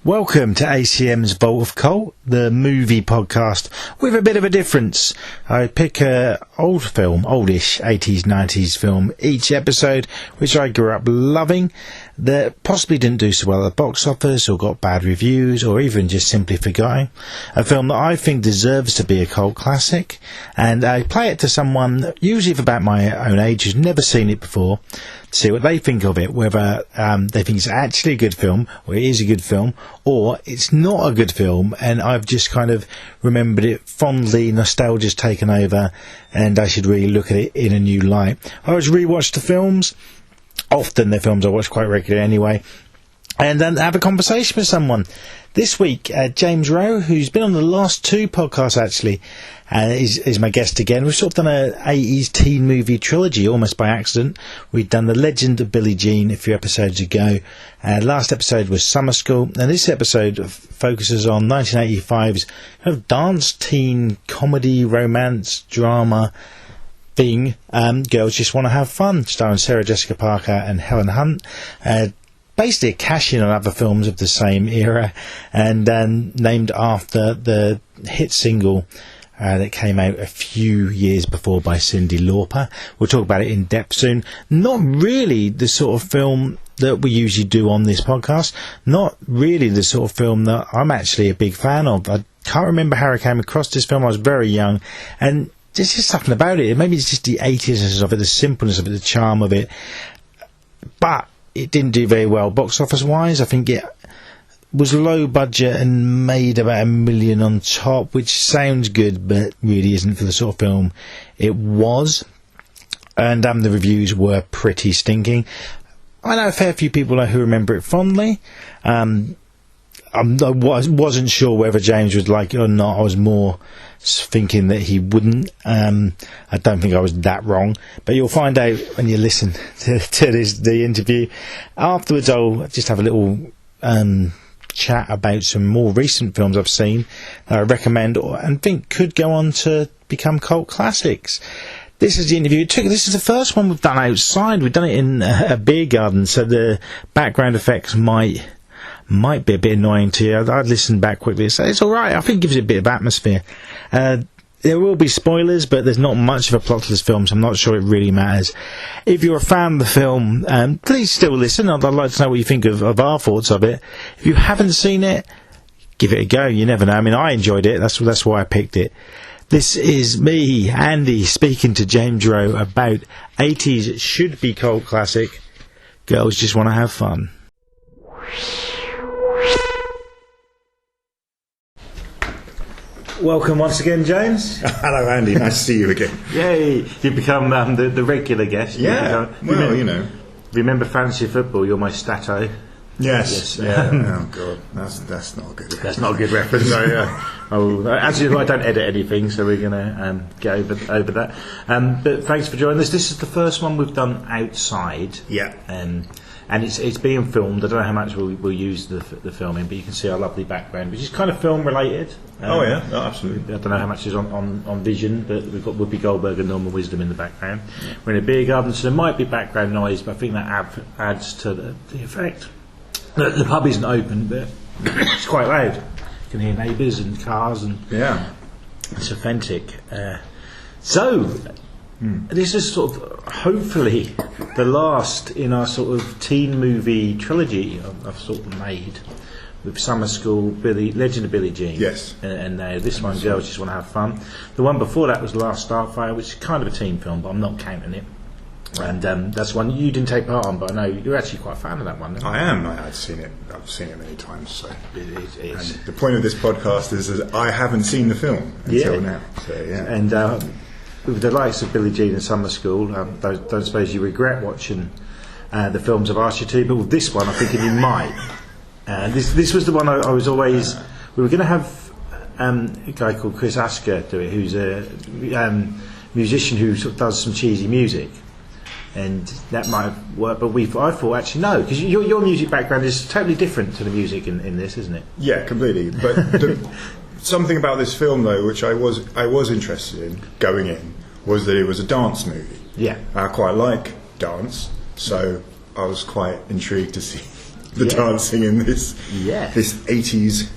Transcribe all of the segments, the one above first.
Welcome to ACM's Vault of Cult, the movie podcast with a bit of a difference. I pick a old film, oldish 80s, 90s film each episode, which I grew up loving, that possibly didn't do so well at the box office or got bad reviews or even just simply forgotten. A film that I think deserves to be a cult classic, and I play it to someone, usually of about my own age, who's never seen it before, to see what they think of it, whether they think it's actually a good film, or it is a good film, or it's not a good film, and I've just kind of remembered it fondly, nostalgia's taken over, and I should really look at it in a new light. I always rewatch the films. Often they're films I watch quite regularly anyway, and then have a conversation with someone. This week, James Rowe, who's been on the last two podcasts actually, is my guest again. We've sort of done an 80s teen movie trilogy almost by accident. We've done The Legend of Billie Jean a few episodes ago. Last episode was Summer School, and this episode focuses on 1985's kind of dance teen comedy, romance, drama thing, Girls Just Want to Have Fun, starring Sarah Jessica Parker and Helen Hunt. Basically a cash-in on other films of the same era, and named after the hit single that came out a few years before by Cyndi Lauper. We'll talk about it in depth soon. Not really the sort of film that we usually do on this podcast. Not really the sort of film that I'm actually a big fan of. I can't remember how I came across this film. I was very young, and there's just something about it. Maybe it's just the 80s of it, the simpleness of it, the charm of it. But it didn't do very well box office wise. I think it was low budget and made about $1 million on top, which sounds good but really isn't for the sort of film it was. And the reviews were pretty stinking. I know a fair few people who remember it fondly. I wasn't sure whether James would like it or not. I was more thinking that he wouldn't. I don't think I was that wrong, but you'll find out when you listen to the interview. Afterwards, I'll just have a little chat about some more recent films I've seen that I recommend and think could go on to become cult classics. This is the interview. This is the first one we've done outside. We've done it in a beer garden, so the background effects might be a bit annoying to you. I'd listen back quickly and say it's alright. I think it gives it a bit of atmosphere. There will be spoilers, but there's not much of a plot to this film, so I'm not sure it really matters. If you're a fan of the film, please still listen. I'd like to know what you think of our thoughts of it. If you haven't seen it, give it a go. You never know. I mean, I enjoyed it. That's why I picked it. This is me, Andy, speaking to James Rowe about 80s should-be cult classic, Girls Just Want to Have Fun. Welcome once again, James. Hello, Andy. Nice to see you again. Yay! You've become the regular guest. Yeah. Remember fantasy football? You're my stato. Yes. Yeah. Oh God, that's not a good. That's not a good reference. No, yeah. Actually, I don't edit anything, so we're going to get over that. But thanks for joining us. This is the first one we've done outside. Yeah. And it's being filmed. I don't know how much we'll use the filming, but you can see our lovely background, which is kind of film related. Absolutely. I don't know how much is on vision, but we've got Whoopi Goldberg and Norman Wisdom in the background. We're in a beer garden, so there might be background noise, but I think that adds to the effect. The pub isn't open, but it's quite loud. You can hear neighbours and cars, and it's authentic. This is sort of hopefully the last in our sort of teen movie trilogy I've sort of made, with Summer School, Legend of Billie Jean. Yes. And now this one, Girls Just Want to Have Fun. The one before that was Last Starfire, which is kind of a teen film, but I'm not counting it. And that's one you didn't take part on, but I know you're actually quite a fan of that one. I am. I've seen it many times. So it is. And the point of this podcast is that I haven't seen the film until now. So, yeah. And with the likes of Billie Jean and Summer School, don't suppose you regret watching the films I've asked you to, but with this one I'm thinking you might. This was the one I was always... We were going to have a guy called Chris Asker do it, who's a musician who sort of does some cheesy music, and that might have worked, but I thought actually no, because your music background is totally different to the music in this, isn't it? Yeah, completely. But something about this film, though, which I was interested in going in, was that it was a dance movie. Yeah. I quite like dance, so I was quite intrigued to see the dancing in this 80s,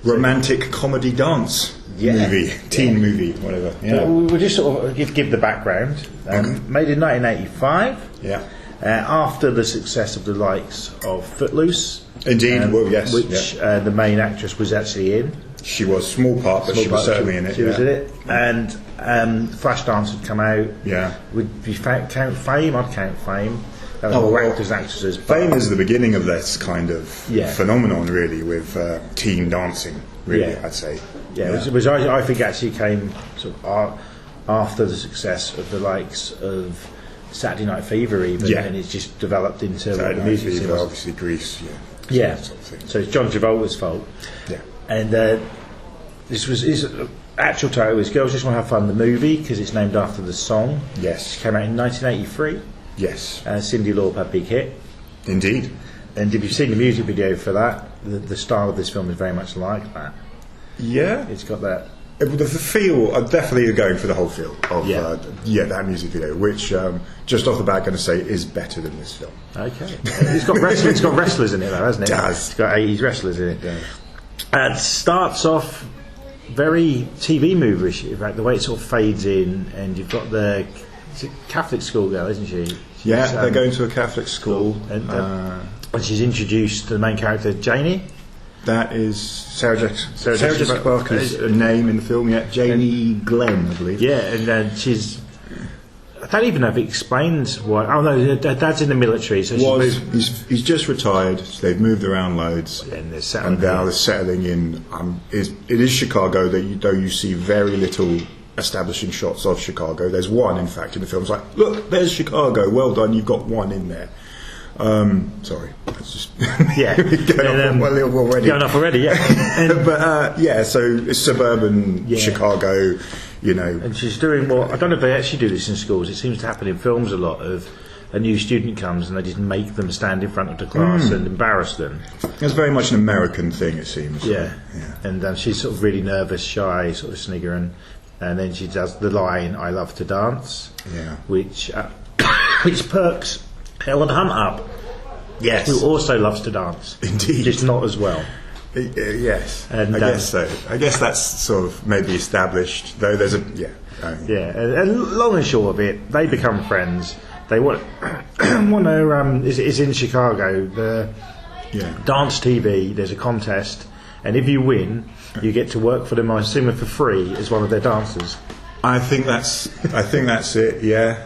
romantic comedy dance movie, teen movie, whatever. Yeah. We'll just sort of give the background. Made in 1985. Yeah. After the success of the likes of Footloose. Indeed, which the main actress was actually in. She was small part, but she was certainly in it. She was in it, and Flashdance had come out. Yeah, would you count Fame? I'd count Fame. That was more actors, actresses. Fame is the beginning of this kind of phenomenon, really, with teen dancing. Really, I'd say. Yeah, which I think actually came sort of after the success of the likes of Saturday Night Fever, even, and it's just developed into Saturday the music Night Fever, scene. obviously Grease. Yeah. Sort of thing. So it's John Travolta's fault. Yeah. And this was his actual title was Girls Just Want to Have Fun, the movie, because it's named after the song. Yes. It came out in 1983. Yes. Cyndi Lauper had a big hit. Indeed. And if you've seen the music video for that, the style of this film is very much like that. Yeah. It's got that. The feel, I'm definitely going for the whole feel of that music video, which just off the bat, going to say is better than this film. Okay. It's got wrestlers in it, though, hasn't it? It does. It's got 80s wrestlers in it. It starts off very TV movie-ish, in fact, the way it sort of fades in, and you've got the Catholic school girl, isn't she? They're going to a Catholic school. And she's introduced to the main character, Janie. That is Sarah Jessica Parker's name in the film, Janie Glenn, I believe. Yeah, and she's... I don't even know if it explains why... Oh, no, her dad's in the military, so he's just retired, so they've moved around loads. And they're settling in... it is Chicago, though you see very little establishing shots of Chicago. There's one, in fact, in the film. It's like, look, there's Chicago, well done, you've got one in there. Sorry, that's just going off already. But so it's suburban Chicago, And she's doing what I don't know if they actually do this in schools. It seems to happen in films a lot. Of a new student comes and they just make them stand in front of the class and embarrass them. It's very much an American thing, it seems. Yeah. And she's sort of really nervous, shy, sort of sniggering, and then she does the line, "I love to dance," which perks Helen Hunt up. Yes. Who also loves to dance. Indeed. Just not as well. Yes. And I guess so. I guess that's sort of maybe established, though there's a... And long and short of it, they become friends. They want to... It's in Chicago. The dance TV, there's a contest, and if you win, you get to work for them, I assume, for free as one of their dancers. I think that's it. Yeah.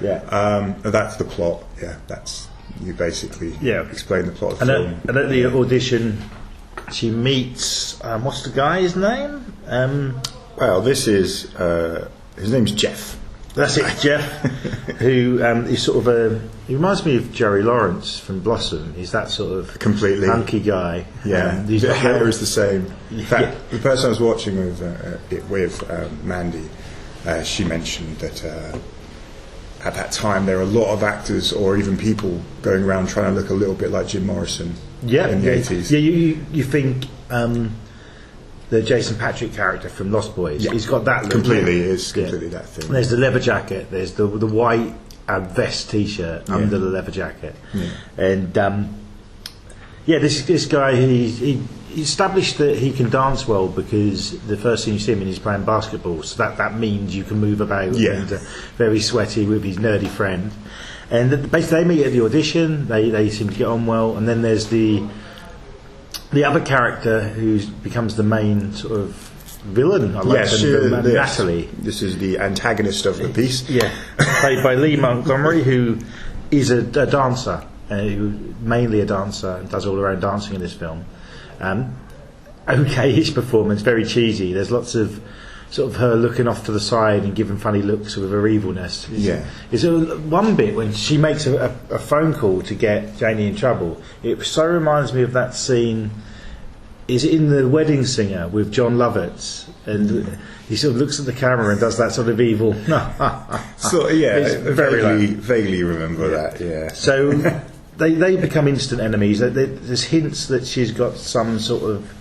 That's the plot. Yeah. That's you basically explain the plot of the film. And at the audition, she meets what's the guy's name? Well, this is his name's Jeff. That's it, Jeff. Who is sort of he reminds me of Jerry Lawrence from Blossom. He's that sort of completely hunky guy. Yeah, his hair is the same. In fact, the person I was watching with Mandy. She mentioned that at that time there were a lot of actors or even people going around trying to look a little bit like Jim Morrison in the 80s. Yeah, you think the Jason Patrick character from Lost Boys, he's got that look. Completely, it's completely that thing. There's the leather jacket, there's the white vest T-shirt under the leather jacket. And this guy, he established that he can dance well because the first thing you see him in is playing basketball, so that means you can move about and very sweaty with his nerdy friend. And basically they meet at the audition, they seem to get on well, and then there's the other character who becomes the main sort of villain, Natalie. This is the antagonist of the piece. Played by Lee Montgomery, who is a dancer, mainly a dancer, and does all her own dancing in this film. Okay-ish performance, very cheesy. There's lots of sort of her looking off to the side and giving funny looks with her evilness. It's one bit when she makes a phone call to get Janie in trouble. It so reminds me of that scene. Is it in The Wedding Singer with John Lovitz? And he sort of looks at the camera and does that sort of evil. Vaguely remember that. Yeah. So. They become instant enemies. There's hints that she's got some sort of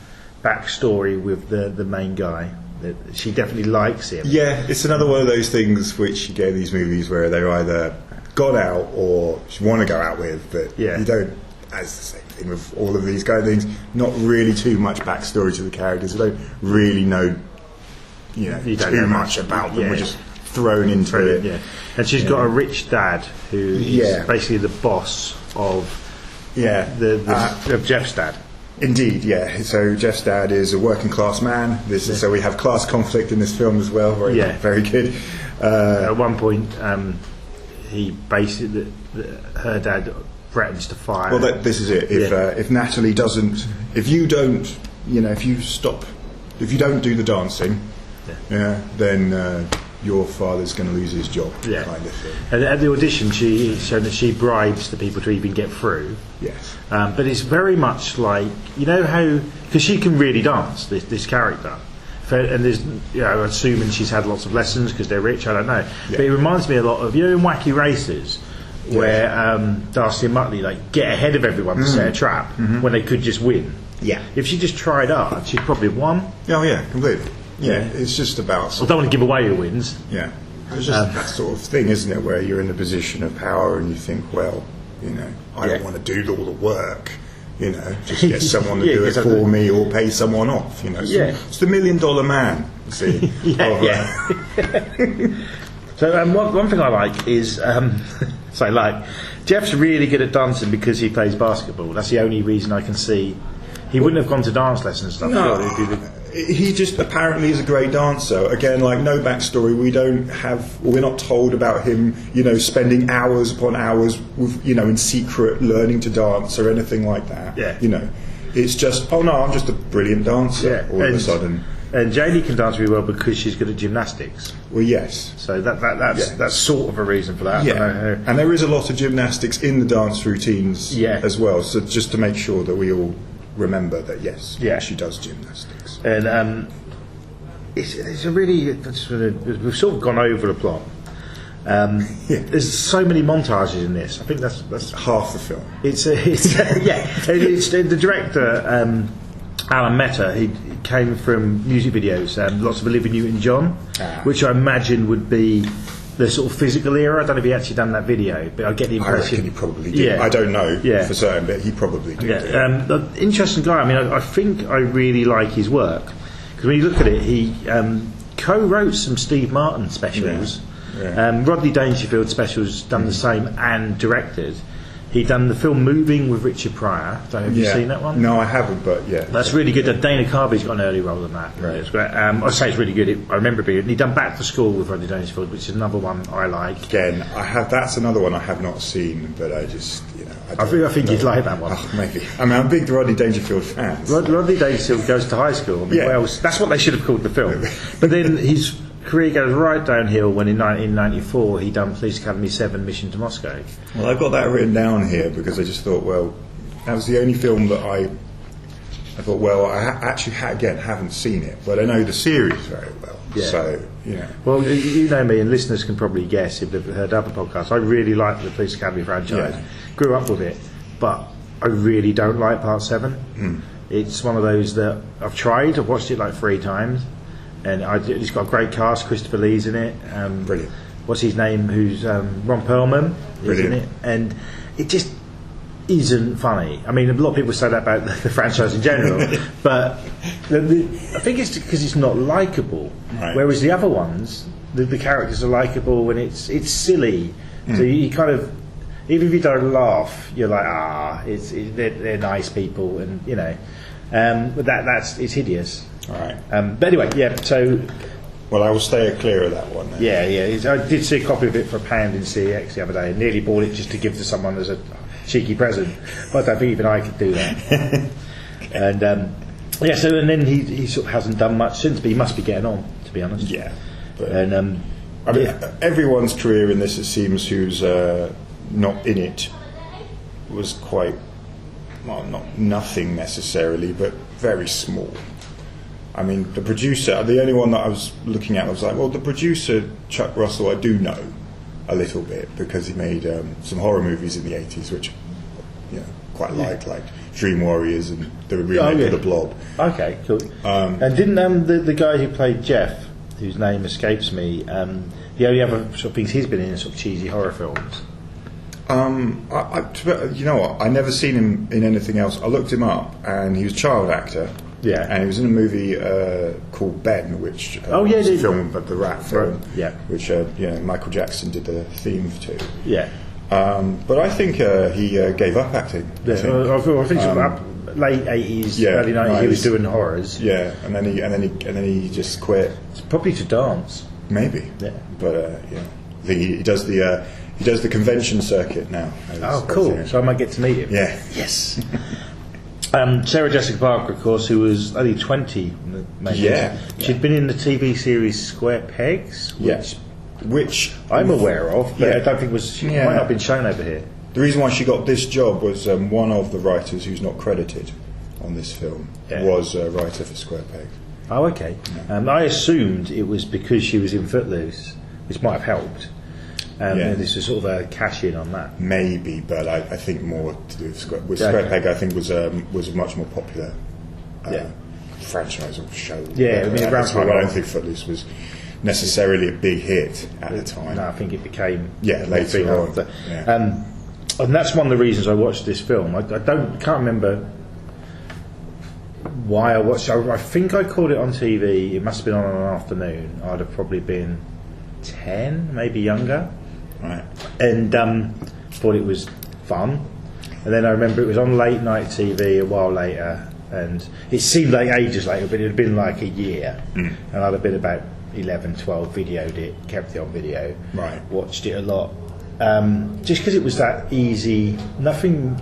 backstory with the main guy. That she definitely likes him. Yeah, it's another one of those things which you get in these movies where they're either gone out or you want to go out with, but you don't as the same thing with all of these kind of things, not really too much backstory to the characters. We don't really know, too much about them. We're just thrown into it. Yeah. And she's got a rich dad who is basically the boss of of Jeff's dad. Indeed, yeah. So Jeff's dad is a working class man. So we have class conflict in this film as well. Very good. At one point, he basically her dad threatens to fire. Well, this is it. If Natalie doesn't, if you don't do the dancing, then your father's going to lose his job. Yeah. Kind of thing. And at the audition, she showed that she bribes the people to even get through. Yes. But it's very much like, how, because she can really dance, this character. And there's, assuming she's had lots of lessons because they're rich, I don't know. Yeah. But it reminds me a lot of, in Wacky Races, where Darcy and Muttley get ahead of everyone to set a trap when they could just win. Yeah. If she just tried hard, she'd probably have won. Oh yeah, completely. Yeah, it's just about. I don't want to give away who wins. Yeah, it's just that sort of thing, isn't it? Where you're in a position of power and you think, well, I don't want to do all the work. Just get someone to do it for me or pay someone off. It's the $1 million man. See. So one thing I like is, Jeff's really good at dancing because he plays basketball. That's the only reason I can see. He wouldn't have gone to dance lessons and stuff. No, he just apparently is a great dancer. Again, no backstory. We're not told about him, spending hours upon hours with, in secret learning to dance or anything like that. Yeah. It's just, I'm just a brilliant dancer. All of a sudden. And Janie can dance really well because she's good at gymnastics. Well, yes. So that's sort of a reason for that. Yeah. And there is a lot of gymnastics in the dance routines as well. So just to make sure that we all remember that she does gymnastics. And it's a really we've sort of gone over the plot. There's so many montages in this. I think that's half the film. It's the director Alan Mehta. He came from music videos, lots of Olivia Newton-John, which I imagine would be the sort of physical era. I don't know if he actually done that video, but I get the impression. I reckon he probably did. Yeah. I don't know for certain, but he probably did. Yeah. Interesting guy. I mean, I think I really like his work because when you look at it, he co-wrote some Steve Martin specials. Yeah. Rodney Dangerfield specials, done the same and directed. He'd done the film Moving with Richard Pryor. Don't know if you've seen that one. No, I haven't, but that's really good. Dana Carvey's got an early role in that. Right. It's great. I say it's really good. I remember being. He'd done Back to School with Rodney Dangerfield, which is another one I like. Again, that's another one I have not seen, but I just I think you'd like that one. Oh, maybe. I mean, I'm a big Rodney Dangerfield fan. Rodney Dangerfield goes to high school. I mean, that's what they should have called the film. But then his career goes right downhill when in 1994 he done Police Academy 7 Mission to Moscow. Well, I've got that written down here because I just thought, well, that was the only film that I thought, well, I actually haven't seen it, but I know the series very well. Yeah. So, Well, you know me, and listeners can probably guess if they've heard other podcasts. I really like the Police Academy franchise. Yeah. Grew up with it, but I really don't like Part 7. It's one of those that I've tried. I've watched it 3 times. And it's got a great cast. Christopher Lee's in it. Brilliant. What's his name? Who's Ron Perlman? Brilliant. In it, and it just isn't funny. I mean, a lot of people say that about the franchise in general, but I think it's because it's not likeable. Right. Whereas the other ones, the characters are likeable and it's silly. So you kind of, even if you don't laugh, you're like, they're nice people, and but it's hideous. All right. But anyway, so. Well, I will stay clear of that one then. Yeah. I did see a copy of it for £1 in CX the other day, and nearly bought it just to give to someone as a cheeky present. But I don't think even I could do that. And then he sort of hasn't done much since, but he must be getting on, to be honest. Yeah. But, and everyone's career in this, it seems, who's not in it, was quite, well, not nothing necessarily, but very small. I mean, the producer, the only one that I was looking at, I was like, well, the producer, Chuck Russell, I do know a little bit because he made some horror movies in the 80s, which quite like Dream Warriors and the remake of The Blob. Okay, cool. And didn't the guy who played Jeff, whose name escapes me, the only other sort of things he's been in sort of cheesy horror films? You know what? I never seen him in anything else. I looked him up, and he was a child actor. Yeah. And he was in a movie called Ben, which was a film about the rat film. Yeah. Which Michael Jackson did the theme to. Yeah. But I think he gave up acting. Yeah. I think late 80s, early 90s, he was doing horrors. Yeah, and then he just quit. It's probably to dance. Maybe. Yeah. But I think he does the convention circuit now. Cool. So I might get to meet him. Yeah. Yes. Sarah Jessica Parker, of course, who was only 20. She'd been in the TV series Square Pegs, which I'm aware of, but I don't think she might not have been shown over here. The reason why she got this job was one of the writers who's not credited on this film was a writer for Square Pegs. Oh, okay. Yeah. I assumed it was because she was in Footloose, which might have helped. And this was sort of a cash in on that. Maybe, but I think more to do with Square Peg. I think was a much more popular franchise or show. Yeah, I don't think Footloose was necessarily a big hit at the time. No, I think it became later on. And that's one of the reasons I watched this film. I can't remember why I watched it. I think I caught it on TV. It must have been on an afternoon. I'd have probably been 10, maybe younger. Right. And thought it was fun. And then I remember it was on late night TV a while later, and it seemed like ages later, but it had been like a year. And I'd have been about 11, 12, videoed it, kept it on video, watched it a lot. Just because it was that easy, nothing.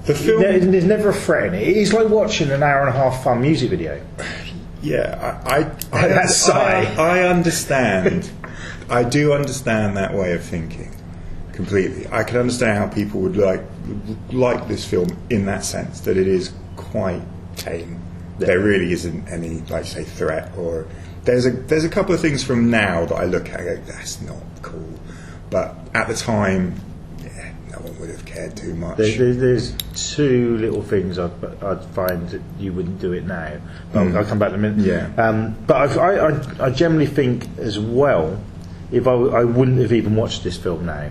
The film, there's never a fret in it. It's like watching an hour and a half fun music video. Yeah, I understand. I do understand that way of thinking completely. I can understand how people would like this film in that sense, that it is quite tame. Yeah. There really isn't any, like say, threat, or there's a couple of things from now that I look at and go, that's not cool. But at the time, no one would have cared too much. There's two little things I'd find that you wouldn't do it now. I'll come back in a minute. Yeah. But I generally think as well, if I wouldn't have even watched this film now,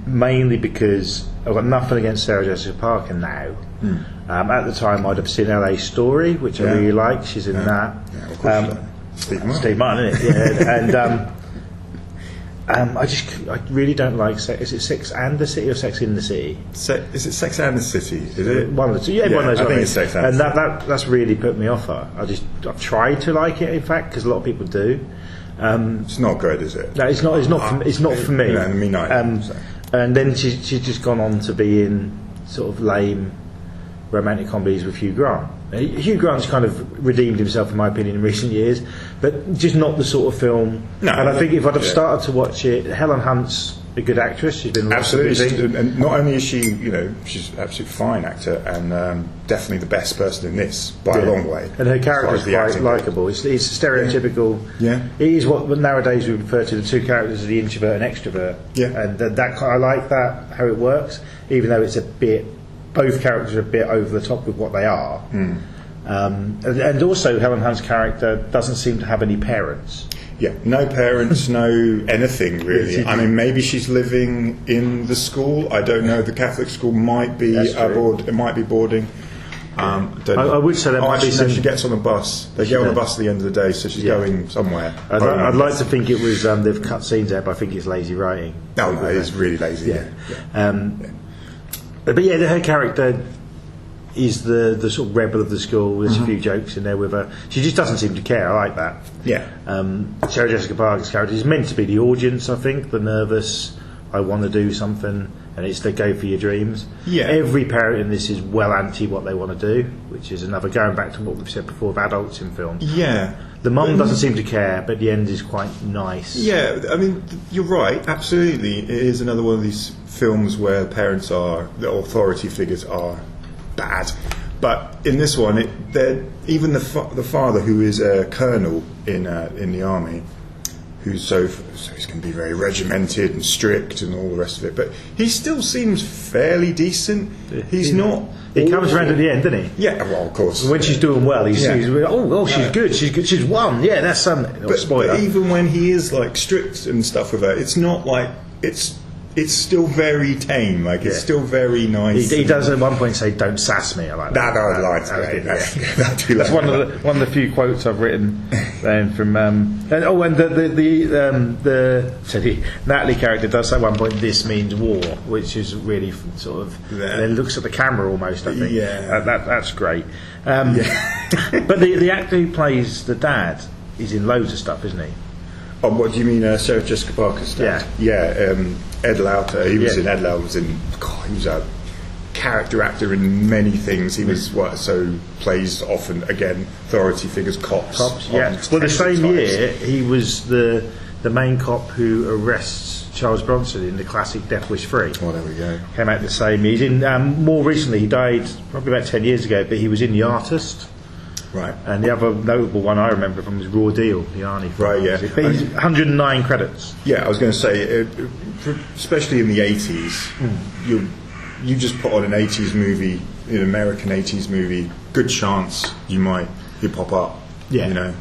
mainly because I've got nothing against Sarah Jessica Parker now. At the time, I'd have seen LA Story, which I really like. She's in that. Yeah, of course. Steve Martin, isn't it? Yeah. And I really don't like Sex. Is it Sex and the City or Sex in the City? Is it Sex and the City? Is it one of the two? Yeah, one of those. I think it's Sex and the City. That's really put me off her. I've tried to like it, in fact, because a lot of people do. It's not good, is it? No, it's not. It's not for me. No, me neither. And then she's just gone on to be in sort of lame romantic comedies with Hugh Grant. Hugh Grant's kind of redeemed himself, in my opinion, in recent years, but just not the sort of film. No, and I think if I'd have started to watch it, Helen Hunt's a good actress. She's been absolutely, and not only is she, she's an absolutely fine actor, and definitely the best person in this by a long way. And her character is quite likeable. It's stereotypical. Yeah. It is what nowadays we refer to the two characters as the introvert and extrovert. Yeah. And that I like that, how it works, even though it's a bit. Both characters are a bit over the top with what they are. And also Helen Hunt's character doesn't seem to have any parents. Yeah, no parents, no anything really. I mean, maybe she's living in the school. I don't know. The Catholic school might be it might be boarding. I would say there might be some. She gets on a bus. They get on a bus at the end of the day, so she's going somewhere. I'd like to think it was they've cut scenes out, but I think it's lazy writing. No, it's really lazy. But her character is the sort of rebel of the school. There's a few jokes in there with her. She just doesn't seem to care. I like that. Yeah. Sarah Jessica Parker's character is meant to be the audience, I think, the nervous, I want to do something, and it's the go for your dreams. Yeah. Every parent in this is well anti what they want to do, which is another, going back to what we've said before of adults in film. Yeah. The mum doesn't seem to care, but the end is quite nice. Yeah, I mean, you're right, absolutely. It is another one of these films where the authority figures are bad. But in this one, even the father, who is a colonel in the army, who's so he's going to be very regimented and strict and all the rest of it, but he still seems fairly decent. He's not. He comes around at the end, doesn't he? Yeah, well, of course. When she's doing well, he's she's good. She's good. She's won. Yeah, that's something. But even when he is like strict and stuff with her, it's not like it's it's still very tame. Like it's still very nice. He does at one point say, "Don't sass me." I like that. That's one of the few quotes I've written. Then from the Natalie character does say at one point, "This means war," which is really sort of then looks at the camera almost. I think that's great. But the actor who plays the dad is in loads of stuff, isn't he? Oh, what do you mean, Sarah Jessica Parker's dad? Ed Lauter. He was in Ed Lauter. He was a character actor in many things. He was plays often again authority figures, cops. Yeah. Well, the same year he was the main cop who arrests Charles Bronson in the classic Death Wish 3. Oh, there we go. Came out the same. He's in more recently. He died probably about 10 years ago, but he was in The Artist. Right. And the other notable one I remember from was Raw Deal, the Arnie film. Right, yeah. But he's 109 credits. Yeah, I was going to say, especially in the 80s, you just put on an 80s movie, an American 80s movie, good chance you pop up. Yeah. You know.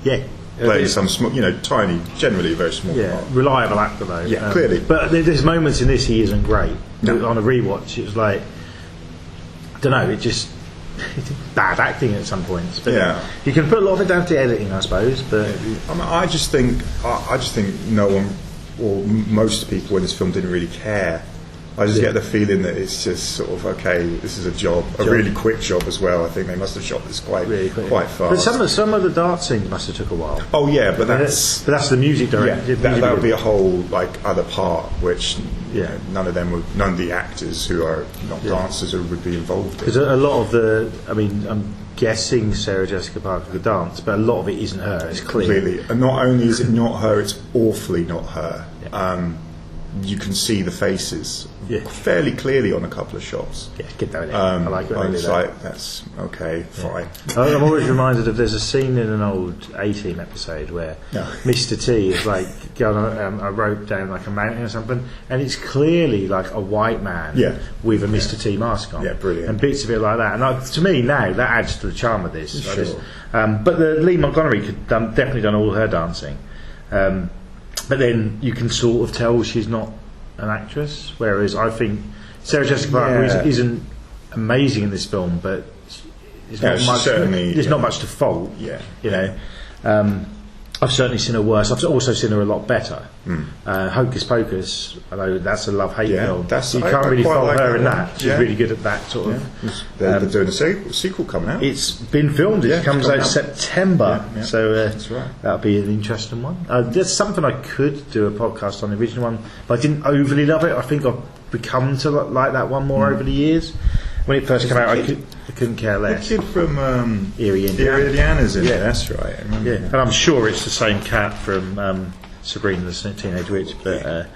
Yeah. Playing some small, tiny, generally very small part. Reliable actor though. Yeah, clearly. But there's moments in this he isn't great. No. On a rewatch, it was like, I don't know, it just bad acting at some points. But you can put a lot of it down to editing, I suppose. But I just think no one or most people in this film didn't really care. I just get the feeling that it's just sort of this is a job, a really quick job as well. I think they must have shot this quite fast. But some of the dance scenes must have took a while. Oh yeah, but that's the music director. Yeah, that would be a whole other part which none of the actors who are not dancers would be involved in. Because a lot of I'm guessing Sarah Jessica Parker could dance, but a lot of it isn't her. It's clear. Completely, and not only is it not her, it's awfully not her. Yeah. You can see the faces fairly clearly on a couple of shots. Yeah, get that in. I like it. It's that's okay, fine. I'm always reminded of there's a scene in an old A-Team episode where Mr. T is going on a rope down like a mountain or something, and it's clearly like a white man with a Mr. T mask on. Yeah, brilliant. And bits of it like that. And to me now that adds to the charm of this. Sure. But Lee Montgomery could definitely done all her dancing. But then you can sort of tell she's not an actress, whereas I think Sarah Jessica Parker isn't amazing in this film, but there's not much to fault. Yeah, I've certainly seen her worse. I've also seen her a lot better. Hocus Pocus, although that's a love-hate film, you can't really fault her in that. She's really good at that sort of. They're doing a sequel coming out. It's been filmed. It comes out September, so that's right. That'll be an interesting one. There's something I could do a podcast on the original one, but I didn't overly love it. I think I've become to like that one more over the years. When it first came out, I couldn't care less. The kid from Erie, Indiana's in it. That's right. I remember. And I'm sure it's the same cat from Sabrina the Teenage Witch, but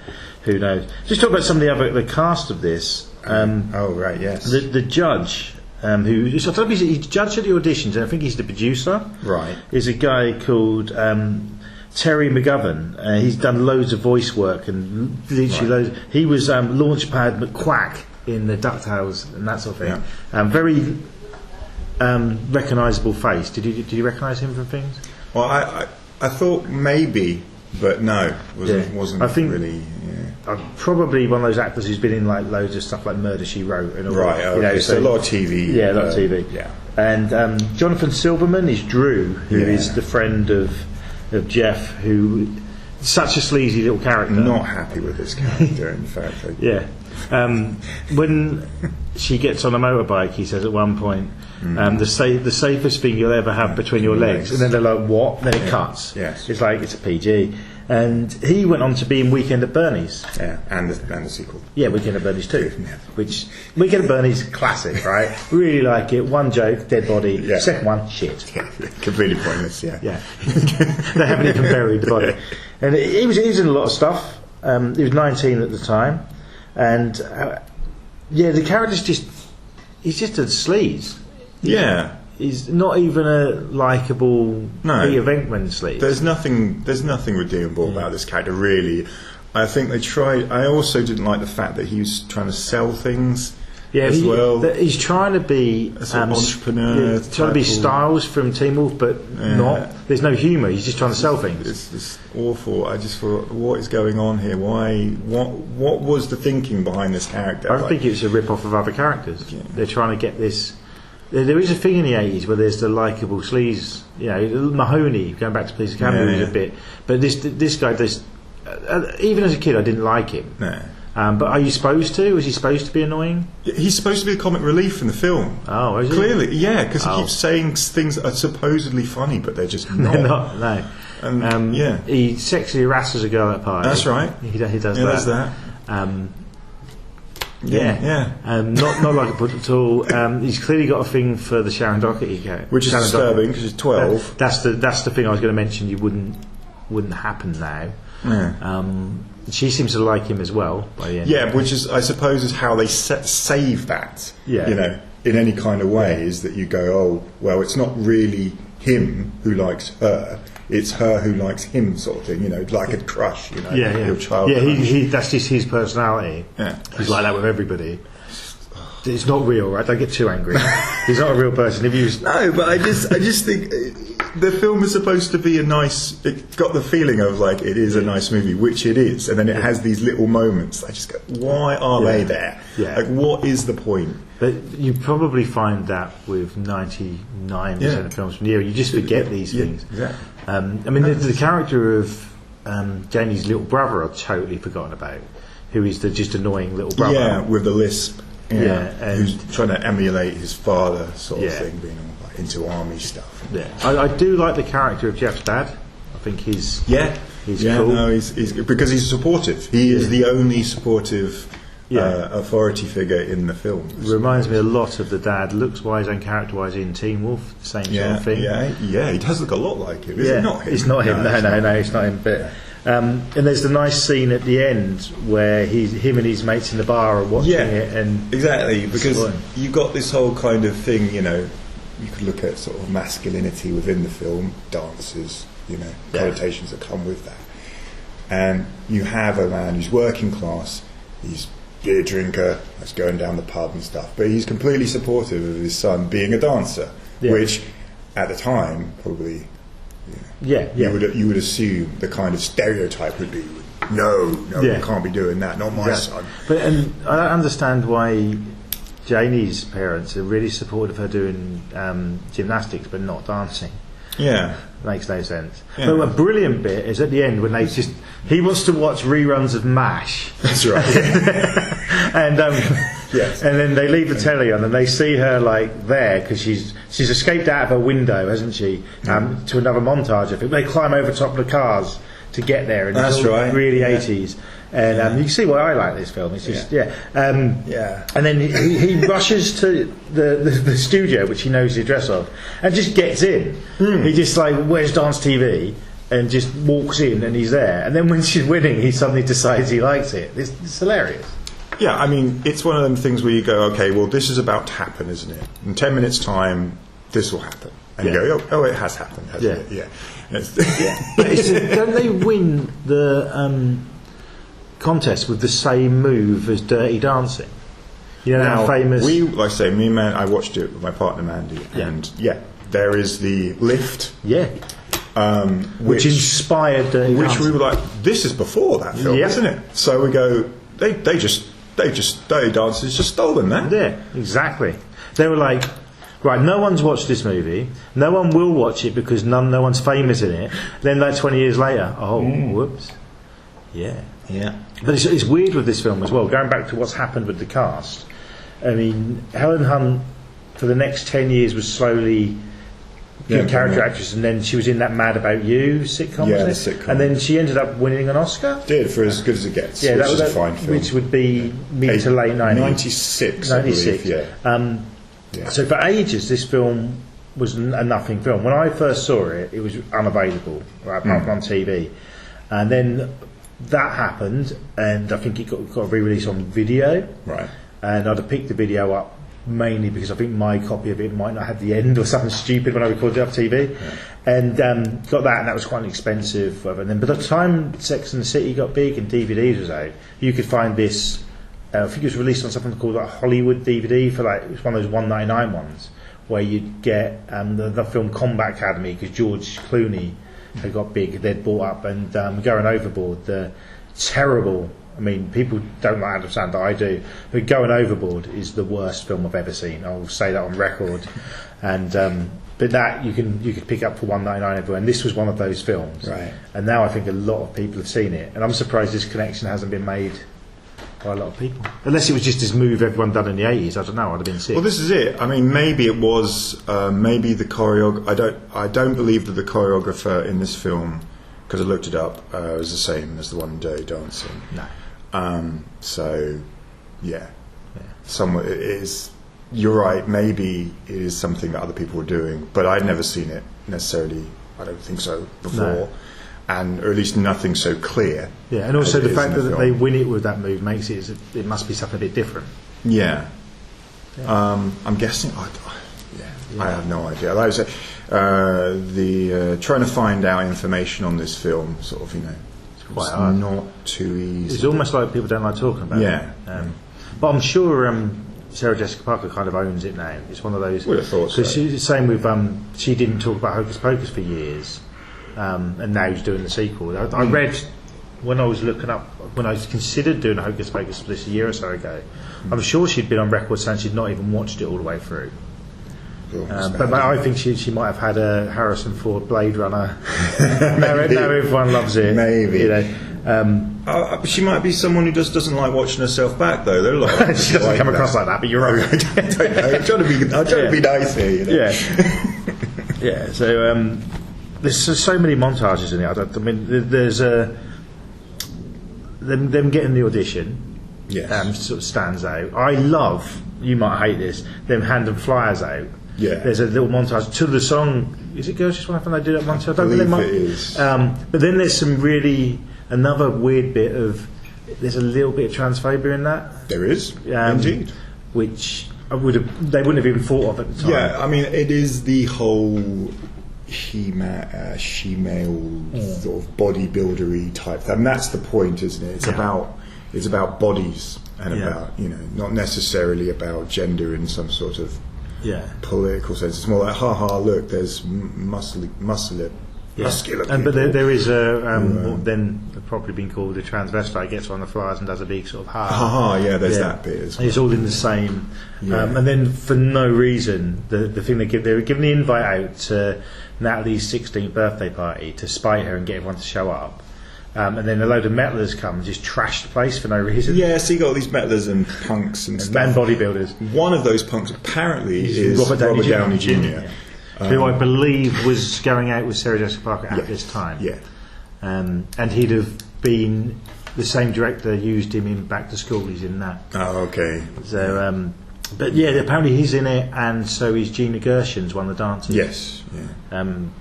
who knows? Just talk about some of the cast of this. The judge, I don't know if he's judged at the auditions, and I think he's the producer. Right. Is a guy called Terry McGovern. He's done loads of voice work and literally loads. He was Launchpad McQuack in the DuckTales and that sort of thing. Very recognisable face. Did you recognise him from things? Well, I thought maybe, but no, wasn't. I think really. Probably one of those actors who's been in loads of stuff like Murder She Wrote and all. Right. Okay. So a lot of TV. Yeah, a lot of TV. Yeah. And Jonathan Silverman is Drew, who is the friend of Jeff, who such a sleazy little character. Not happy with this character, in fact. When she gets on a motorbike, he says at one point, the safest thing you'll ever have between your legs. And then they're like, what? Then it cuts. Yes. It's like, it's a PG. And he went on to be in Weekend at Bernie's. Yeah, and the sequel. Yeah, Weekend at Bernie's too. Which, Weekend at Bernie's, classic, right? Really like it. One joke, dead body. Yeah. Second one, shit. Yeah, completely pointless, Yeah. They haven't even buried the body. And he was in a lot of stuff. He was 19 at the time. And, the character's he's just a sleaze. He's not even a likeable Peter Venkman sleaze. There's nothing redeemable about this character, really. I think they tried. I also didn't like the fact that he was trying to sell things as well. He's trying to be entrepreneur. trying to be Styles from Teen Wolf, but not. There's no humour. He's just trying to sell things. It's awful. I just thought, what is going on here? Why? What was the thinking behind this character? I think it's a rip-off of other characters. Yeah. They're trying to get this. There is a thing in the 80s where there's the likeable sleaze. Mahoney, going back to Police Academy, was a bit. But this guy, even as a kid, I didn't like him. No. But are you supposed to? Was he supposed to be annoying? He's supposed to be a comic relief in the film. Oh, is he? Clearly, yeah, because he keeps saying things that are supposedly funny, but they're just not. They're not, no. He sexually harasses a girl at a party. That's right. He does that. Does that. Not like a put at all. He's clearly got a thing for the Sharon Doherty character, which is disturbing because he's 12. That's the thing I was going to mention. You wouldn't happen now. Yeah. She seems to like him as well by the end. Yeah, which is, I suppose, is how they save that. Yeah. In any kind of way, is that you go, oh, well, it's not really him who likes her. It's her who likes him, sort of thing. Like a crush. Your child. Yeah, he that's just his personality. Yeah. He's like that with everybody. It's not real, right? Don't get too angry. He's not a real person. No, but I just think the film is supposed to be it got the feeling of like it is a nice movie, which it is, and then it has these little moments. I just go, why are they there? Yeah. Like, what is the point? But you probably find that with 99% of films from the era. You just forget these things. Exactly. The character of Janie's little brother I've totally forgotten about, who is the just annoying little brother. Yeah, with the lisp. And who's trying to emulate his father, sort of thing, being like, into army stuff. Yeah, I do like the character of Jeff's dad. I think he's cool. No, he's because he's supportive. He is the only supportive authority figure in the film. Reminds me a lot of the dad, looks-wise and character-wise, in Teen Wolf. The same sort of thing. Yeah, he does look a lot like him. Is it not him? It's not him. No, it's not him. But and there's the nice scene at the end where him and his mates in the bar are watching it, and exactly, because you got this whole kind of thing. You could look at sort of masculinity within the film, dances, connotations that come with that, and you have a man who's working class. He's beer drinker, that's going down the pub and stuff, but he's completely supportive of his son being a dancer, which at the time probably you would assume the kind of stereotype would be no, you can't be doing that, not my son. But I don't understand why Janie's parents are really supportive of her doing gymnastics but not dancing. Yeah, makes no sense. But a brilliant bit is at the end when he wants to watch reruns of MASH. That's right. And then they leave the telly on and they see her like there because she's escaped out of her window, hasn't she? To another montage. I think they climb over top of the cars to get there, and that's right. Really 80s. And you can see why I like this film. It's just And then he rushes to the studio, which he knows the address of, and just gets in. He just like, where's Dance TV? And just walks in, and he's there. And then when she's winning, he suddenly decides he likes it. It's hilarious. Yeah, I mean, it's one of them things where you go, okay, well, this is about to happen, isn't it? In 10 minutes' time, this will happen. And you go, oh, it has happened, hasn't it? Yeah. But don't they win the contest with the same move as Dirty Dancing? That famous. Like I say, me and I watched it with my partner Mandy, and there is the lift. Yeah. Which inspired Dirty Dancing. Which we were like, this is before that film, isn't it? So we go, they just Dirty Dancing's just stolen that. Yeah, exactly. They were like, right, no one's watched this movie. No one will watch it because no one's famous in it. Then, like 20 years later, whoops. Yeah. But it's weird with this film as well. Going back to what's happened with the cast. I mean, Helen Hunt for the next 10 years was slowly good character actress, and then she was in that Mad About You sitcom. Yeah, the sitcom. And then she ended up winning an Oscar. Did for As Good as It Gets. Yeah, which is a fine film. Which would be mid to late 90s. 96, I believe. Yeah. So for ages, this film was a nothing film. When I first saw it, it was unavailable, apart from on TV. And then that happened, and I think it got re-released on video. Right. And I'd have picked the video up mainly because I think my copy of it might not have the end or something stupid when I recorded it off TV. And got that, and that was quite expensive. And then by the time Sex and the City got big and DVDs was out, you could find this I think it was released on something called like Hollywood DVD for like, it was one of those $1.99 ones where you'd get the film Combat Academy, because George Clooney had got big, they'd bought up, and Going Overboard, the terrible, I mean, people don't like Adam Sandler, I do, but Going Overboard is the worst film I've ever seen. I'll say that on record. And but that you could pick up for $1.99 everywhere, and this was one of those films. Right. And now I think a lot of people have seen it, and I'm surprised this connection hasn't been made by a lot of people. Unless it was just this move everyone done in the 80s. I don't know. I'd have been sick. Well, this is it. I mean, maybe it was. Maybe the I don't believe that the choreographer in this film, because I looked it up, was the same as the one Dirty Dancing. No. So, yeah. Somewhat it is. You're right. Maybe it is something that other people were doing, but I'd never seen it necessarily. I don't think so before. No. And or at least nothing so clear. Yeah, and also the fact that film. they win it with that move makes it must be something a bit different. Yeah. I'm guessing. I have no idea. Like I say, trying to find out information on this film, sort of, it's quite hard. Not too easy. It's almost like people don't like talking about it. But I'm sure Sarah Jessica Parker kind of owns it now. It's one of those. Would have thought so. Because she's the same with she didn't talk about Hocus Pocus for years, and now she's doing the sequel. I read when I was looking up, when I considered doing a Hocus Pocus for this a year or so ago, I'm sure she'd been on record saying she'd not even watched it all the way through. But I think she might have had a Harrison Ford Blade Runner. now everyone loves it. Maybe. She might be someone who just doesn't like watching herself back, though. They're like, she doesn't come across like that, but you're right. I don't know. I'm trying to be nice here. Yeah. Yeah. So there's so many montages in it. I mean, there's them getting the audition. Yes. Sort of stands out. I love. You might hate this. Them handing flyers out. Yeah. There's a little montage to the song. Is it Girls Just Want to Have Fun? They do that montage. I believe it is. But then there's some another weird bit of. There's a little bit of transphobia in that. There is, indeed. Which they wouldn't have even thought of at the time. Yeah, I mean, it is the whole she-male sort of bodybuildery type thing. And that's the point, isn't it? It's about bodies and about, not necessarily about gender in some sort of political sense. It's more like, look, there's muscular. But there is then probably been called a transvestite gets on the flyers and does a big sort of there's that bit as well. It's all in the same. And then for no reason, the thing they were giving the invite out to Natalie's 16th birthday party to spite her and get everyone to show up. And then a load of metalers come and just trash the place for no reason. Yeah, so you got all these metalers and punks and stuff. And bodybuilders. One of those punks apparently is Robert Downey Jr. Who I believe was going out with Sarah Jessica Parker at this time. Yeah. And he'd have been the same director used him in Back to School. He's in that. Oh, okay. So, but yeah, apparently he's in it, and so is Gina Gershon's one of the dancers. Yes. Yeah.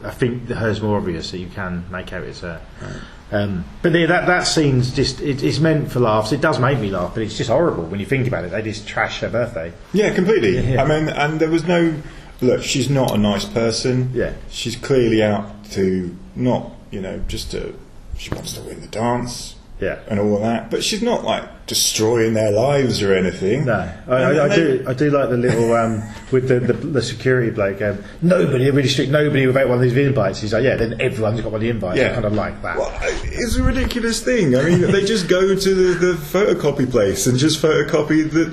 I think hers more obvious, so you can make out it's her. But yeah, that scene's just it's meant for laughs. It does make me laugh, but it's just horrible when you think about it. They just trash her birthday. Yeah, completely. Yeah. I mean, and there was no. Look, she's not a nice person. Yeah. She's clearly out to not, just to. She wants to win the dance. Yeah. And all of that, but she's not like destroying their lives or anything. No, I do like the little with the security bloke. Nobody, really strict. Nobody without one of these invites. He's like, yeah. Then everyone's got one of the invites. Yeah. I kind of like that. Well, it's a ridiculous thing. I mean, they just go to the photocopy place and just photocopy the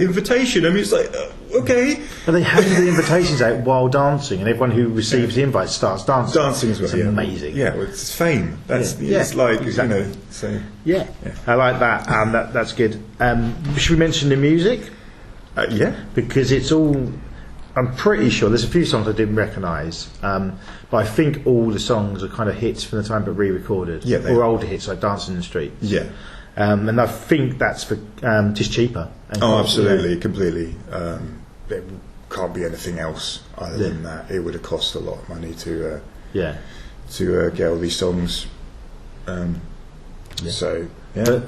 invitation. I mean, it's like. Okay. And they hand the invitations out while dancing, and everyone who receives the invite starts dancing. Dancing as well. It's amazing. Yeah, well, it's fame. That's it's like exactly. So yeah, I like that. That's good. Should we mention the music? Yeah, because it's all. I'm pretty sure there's a few songs I didn't recognise, but I think all the songs are kind of hits from the time, but re-recorded. Yeah, or older hits like "Dancing in the Streets." Yeah. And I think that's for just cheaper. Absolutely, completely. There can't be anything else other than that. It would have cost a lot of money to get all these songs. So But,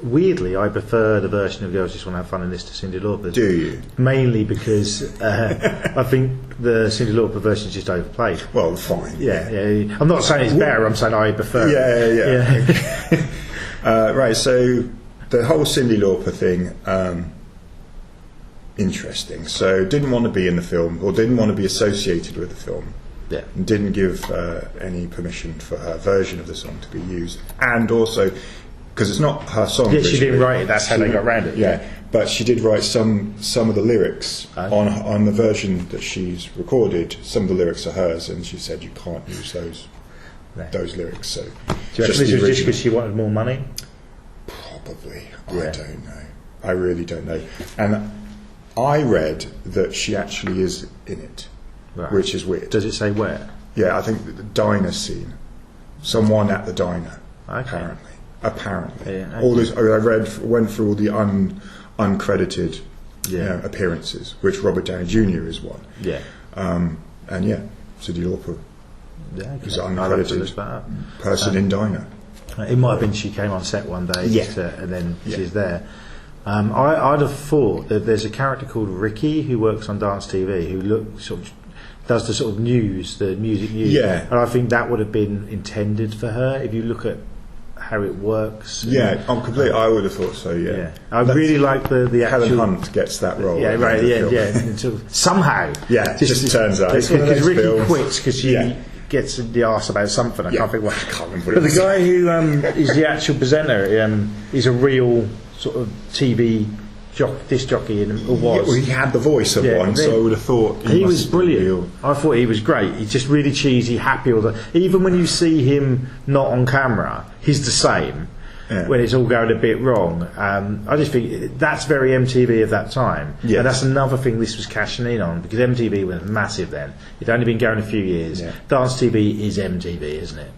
weirdly, I prefer the version of "Girls Just Want to Have Fun" in this to Cyndi Lauper's. Do you? Mainly because I think the Cyndi Lauper version is just overplayed. Well, fine. Yeah. I'm not saying it's better. I'm saying I prefer. Yeah. Right. So the whole Cyndi Lauper thing, interesting. So didn't want to be in the film, or didn't want to be associated with the film. Yeah. And didn't give any permission for her version of the song to be used. And also, because it's not her song. Yeah, she didn't write it. That's how they got around it. Yeah, but she did write some of the lyrics on the version that she's recorded. Some of the lyrics are hers, and she said you can't use those lyrics. So, do you reckon this was just because she wanted more money? Probably. Yeah. I don't know. I really don't know. And I read that she actually is in it, Right. which is weird. Does it say where? Yeah, I think the diner scene. Someone at the diner. Okay. Apparently. Yeah, all this. Went through all the uncredited appearances, which Robert Downey Jr. is one. Yeah. And yeah, Cyndi Lauper is an I'll have to uncredited look that up. person in diner. It might have been she came on set one day, and then Yeah. she's there. I'd have thought that there's a character called Ricky who works on Dance TV who does the sort of news, the music news. Yeah. And I think that would have been intended for her. If you look at how it works. Yeah, I'm completely. I would have thought so. Yeah. Yeah. I really like the actual. Helen Hunt gets that role. Yeah, right. Yeah. Somehow. Yeah, just turns out. Because Ricky quits because she gets the arse about something. I can't think what. I can't remember. But the guy who is the actual presenter is a real sort of TV disc jockey, and was. Yeah, well, he had the voice of one, so I would have thought he was brilliant. I thought he was great. He's just really cheesy, happy. Even when you see him not on camera, he's the same. Yeah. When it's all going a bit wrong, I just think that's very MTV of that time, and that's another thing this was cashing in on, because MTV was massive then. It'd only been going a few years. Dance TV is MTV, isn't it?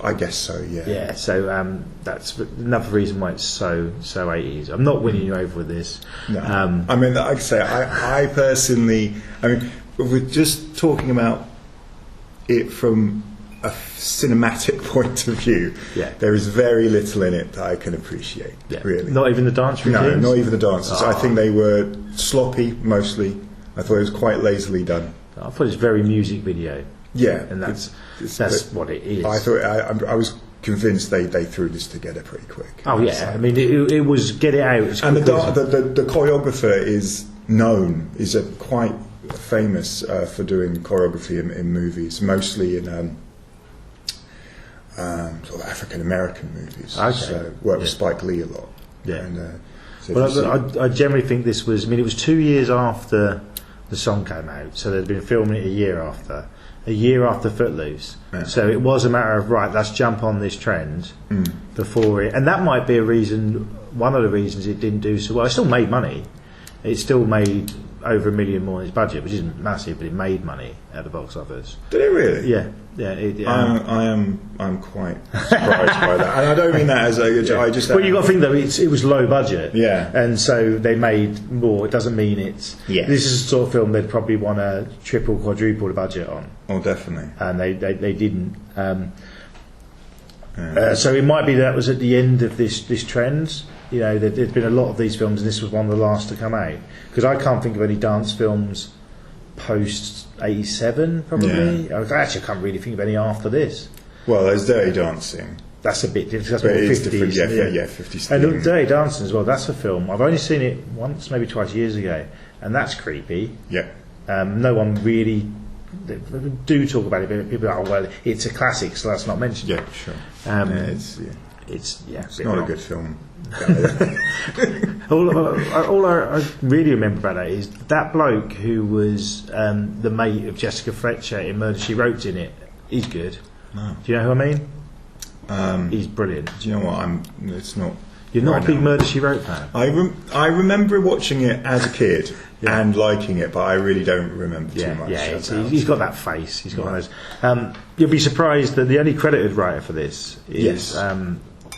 I guess so, yeah. Yeah, so that's another reason why it's so 80s. I'm not winning you over with this. No. I mean, like I say, I personally, if we're just talking about it from a cinematic point of view, there is very little in it that I can appreciate, really. Not even the dance routines? No, not even the dances. I think they were sloppy, mostly. I thought it was quite lazily done. I thought it was very music video. Yeah, and that's what it is. I thought I was convinced they threw this together pretty quick. Oh yeah, I mean it was get it out. And the choreographer is quite famous for doing choreography in movies, mostly in sort of African American movies. Okay. So worked with Spike Lee a lot. Yeah. And, I generally think this was. I mean, it was 2 years after the song came out, so they'd been filming it a year after Footloose. Yeah. So it was a matter of, right, let's jump on this trend before it, and that might be one of the reasons it didn't do so well. It still made money. It still made over $1 million more in its budget, which isn't massive, but it made money at the box office. Did it really? Yeah. I'm quite surprised by that, and I don't mean that as I just. Well, you got to think though, it was low budget, and so they made more. It doesn't mean it's. Yeah. This is the sort of film they'd probably want to triple, quadruple the budget on. Oh, definitely. And they didn't. So it might be that was at the end of this trend. You know, there'd been a lot of these films, and this was one of the last to come out. Because I can't think of any dance films post '87, probably. Yeah. Actually, I can't really think of any after this. Well, there's Dirty Dancing. That's a bit different. That's more 50s. Yeah, 50s. And Dirty Dancing as well. That's a film. I've only seen it once, maybe twice years ago, and that's creepy. Yeah. No one really do talk about it, but people are, well, it's a classic, so that's not mentioned. Yeah, sure. It's not a good film. all I really remember about that is that bloke who was the mate of Jessica Fletcher in Murder, She Wrote in it. He's good. No. Do you know who I mean? He's brilliant. Do you know what? It's not. You're not a big Murder, She Wrote fan? I remember watching it as a kid and liking it, but I really don't remember too much. Yeah, he's got that face. He's got one of those. You'll be surprised that the only credited writer for this is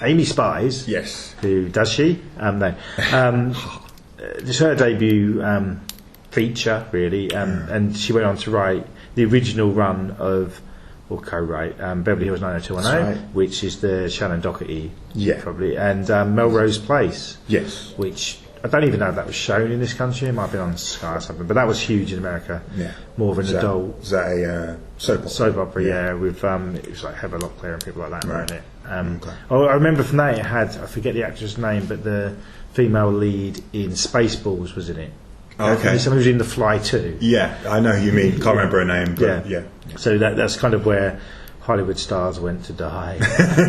Amy Spies. Yes. Who does she? No. It's her debut feature, really, and she went on to write the original run of, or co-write, Beverly Hills 90210, which is the Shannon Doherty, probably, and Melrose Place, which I don't even know if that was shown in this country. It might have been on Sky or something, but that was huge in America. Yeah, more of an adult. Is that a soap opera? Soap opera, with it was like Heather Locklear and people like that, right? In it. I remember from that it had, I forget the actress name, but the female lead in Spaceballs was in it. Okay. Someone who's in The Fly too. Yeah, I know who you mean. Can't remember her name, but yeah. So that's kind of where Hollywood stars went to die.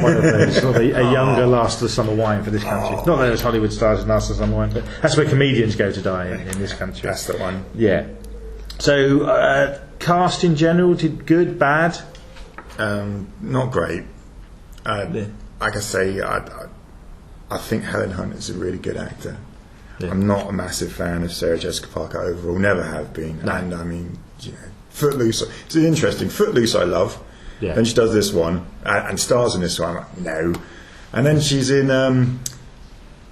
One of those, sort of a younger last of the summer wine for this country. Not that there's Hollywood stars in last of the summer wine, but that's where comedians go to die in this country. That's the one. Yeah. So cast in general, did good, bad? Not great. Like I say, I think Helen Hunt is a really good actor. Yeah. I'm not a massive fan of Sarah Jessica Parker overall, never have been. No. And I mean, Footloose, it's interesting. Footloose I love. Yeah. Then she does this one and stars in this one. I'm like, no. And then she's in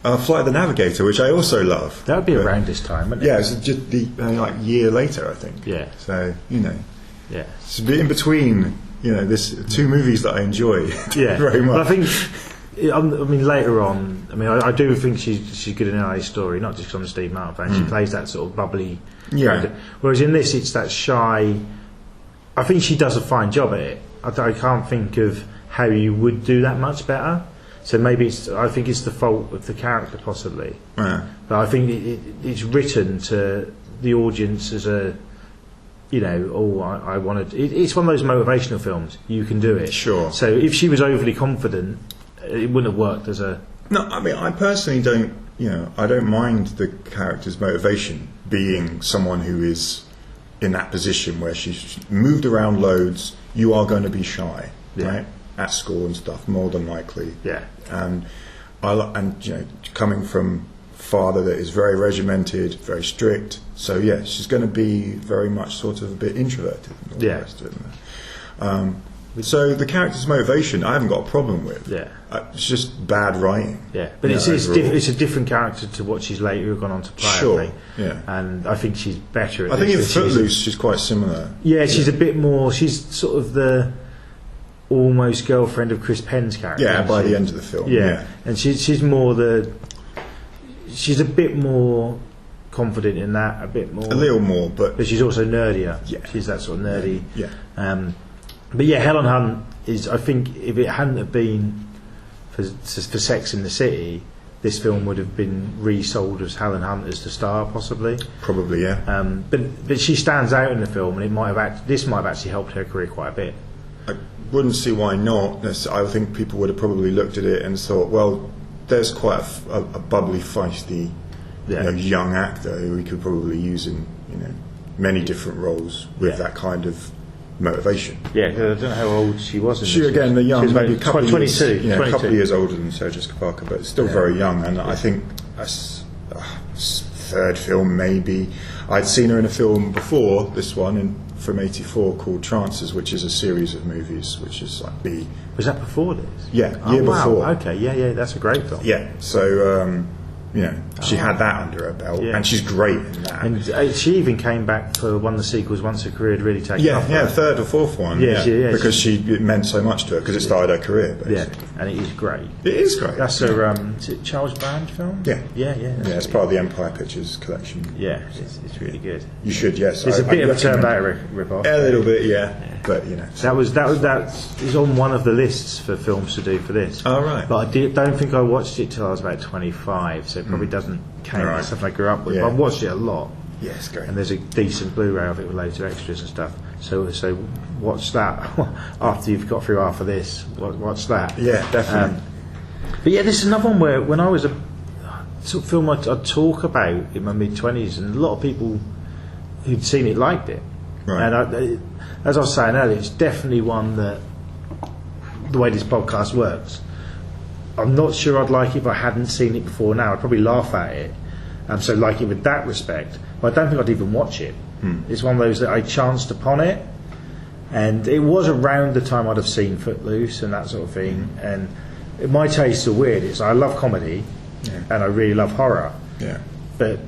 Flight of the Navigator, which I also love. That would be around this time, wouldn't it? Yeah, it's just like year later, I think. Yeah. So yeah, it's a bit in between. This two movies that I enjoy. Yeah, very much. But I think, I mean, later on, I mean, I do think she's good in LA Story, not just because I'm a Steve Martin fan. She plays that sort of bubbly character. Whereas in this, it's that shy. I think she does a fine job at it. I can't think of how you would do that much better. So maybe I think it's the fault of the character, possibly. Yeah. But I think it's written to the audience as a, I wanted. It's one of those motivational films. You can do it. Sure. So if she was overly confident, it wouldn't have worked as a. No, I mean, I personally don't. I don't mind the character's motivation being someone who is in that position where she's moved around loads. You are going to be shy, right? At school and stuff, more than likely. Yeah. And coming from father that is very regimented, very strict. So yeah, she's going to be very much sort of a bit introverted. And all the rest of it. So the character's motivation, I haven't got a problem with. Yeah. It's just bad writing. Yeah, but it's a different character to what she's later gone on to play. Sure. I think. Yeah. And I think she's better at I think in Footloose she's quite similar. Yeah, she's a bit more. She's sort of the almost girlfriend of Chris Penn's character. Yeah, by the end of the film. Yeah. And she's more she's a bit more confident in that, a little more, but she's also nerdier. Yeah. She's that sort of nerdy. Yeah. But yeah, Helen Hunt is. I think if it hadn't have been for Sex in the City, this film would have been resold as Helen Hunt as the star, possibly. Probably, yeah. But she stands out in the film, and this might have actually helped her career quite a bit. I wouldn't see why not. I think people would have probably looked at it and thought, well, there's quite a bubbly, feisty, young actor who we could probably use in many different roles with that kind of motivation. Yeah, because I don't know how old she was. She again, the young, maybe a couple 22, of years, a couple of years older than Sarah Jessica Parker, but still very young. And I think third film maybe. I'd seen her in a film before this one from '84 called Trances, which is a series of movies, which is like the. Was that before this? Yeah, year before. Okay, yeah, that's a great film. Yeah, so. She had that under her belt, and she's great in that. And she even came back for one of the sequels once her career had really taken off. Yeah, third or fourth one. Because it meant so much to her, because it started her career, basically. Yeah, and it is great. It is great. That's a is it Charles Band film? Yeah. Yeah, it's part of the Empire Pictures collection. Yeah, it's really good. You should, yes. It's a bit of a Terminator rip-off. A little bit, yeah. But that is on one of the lists for films to do for this. Oh right. But I don't think I watched it till I was about 25, so it probably doesn't count as stuff I grew up with. But I've watched it a lot. Yeah, it's great. And there's a decent Blu-ray of it with loads of extras and stuff. So watch that after you've got through half of this. Watch that. Yeah, definitely. But yeah, this is another one where when I was a sort of film I'd talk about in my mid-20s, and a lot of people who'd seen it liked it. Right. And as I was saying earlier, it's definitely one that the way this podcast works, I'm not sure I'd like it if I hadn't seen it before now. I'd probably laugh at it, and so like it with that respect. But I don't think I'd even watch it. It's one of those that I chanced upon it, and it was around the time I'd have seen Footloose and that sort of thing. And my tastes are weird. I love comedy, and I really love horror. Yeah. But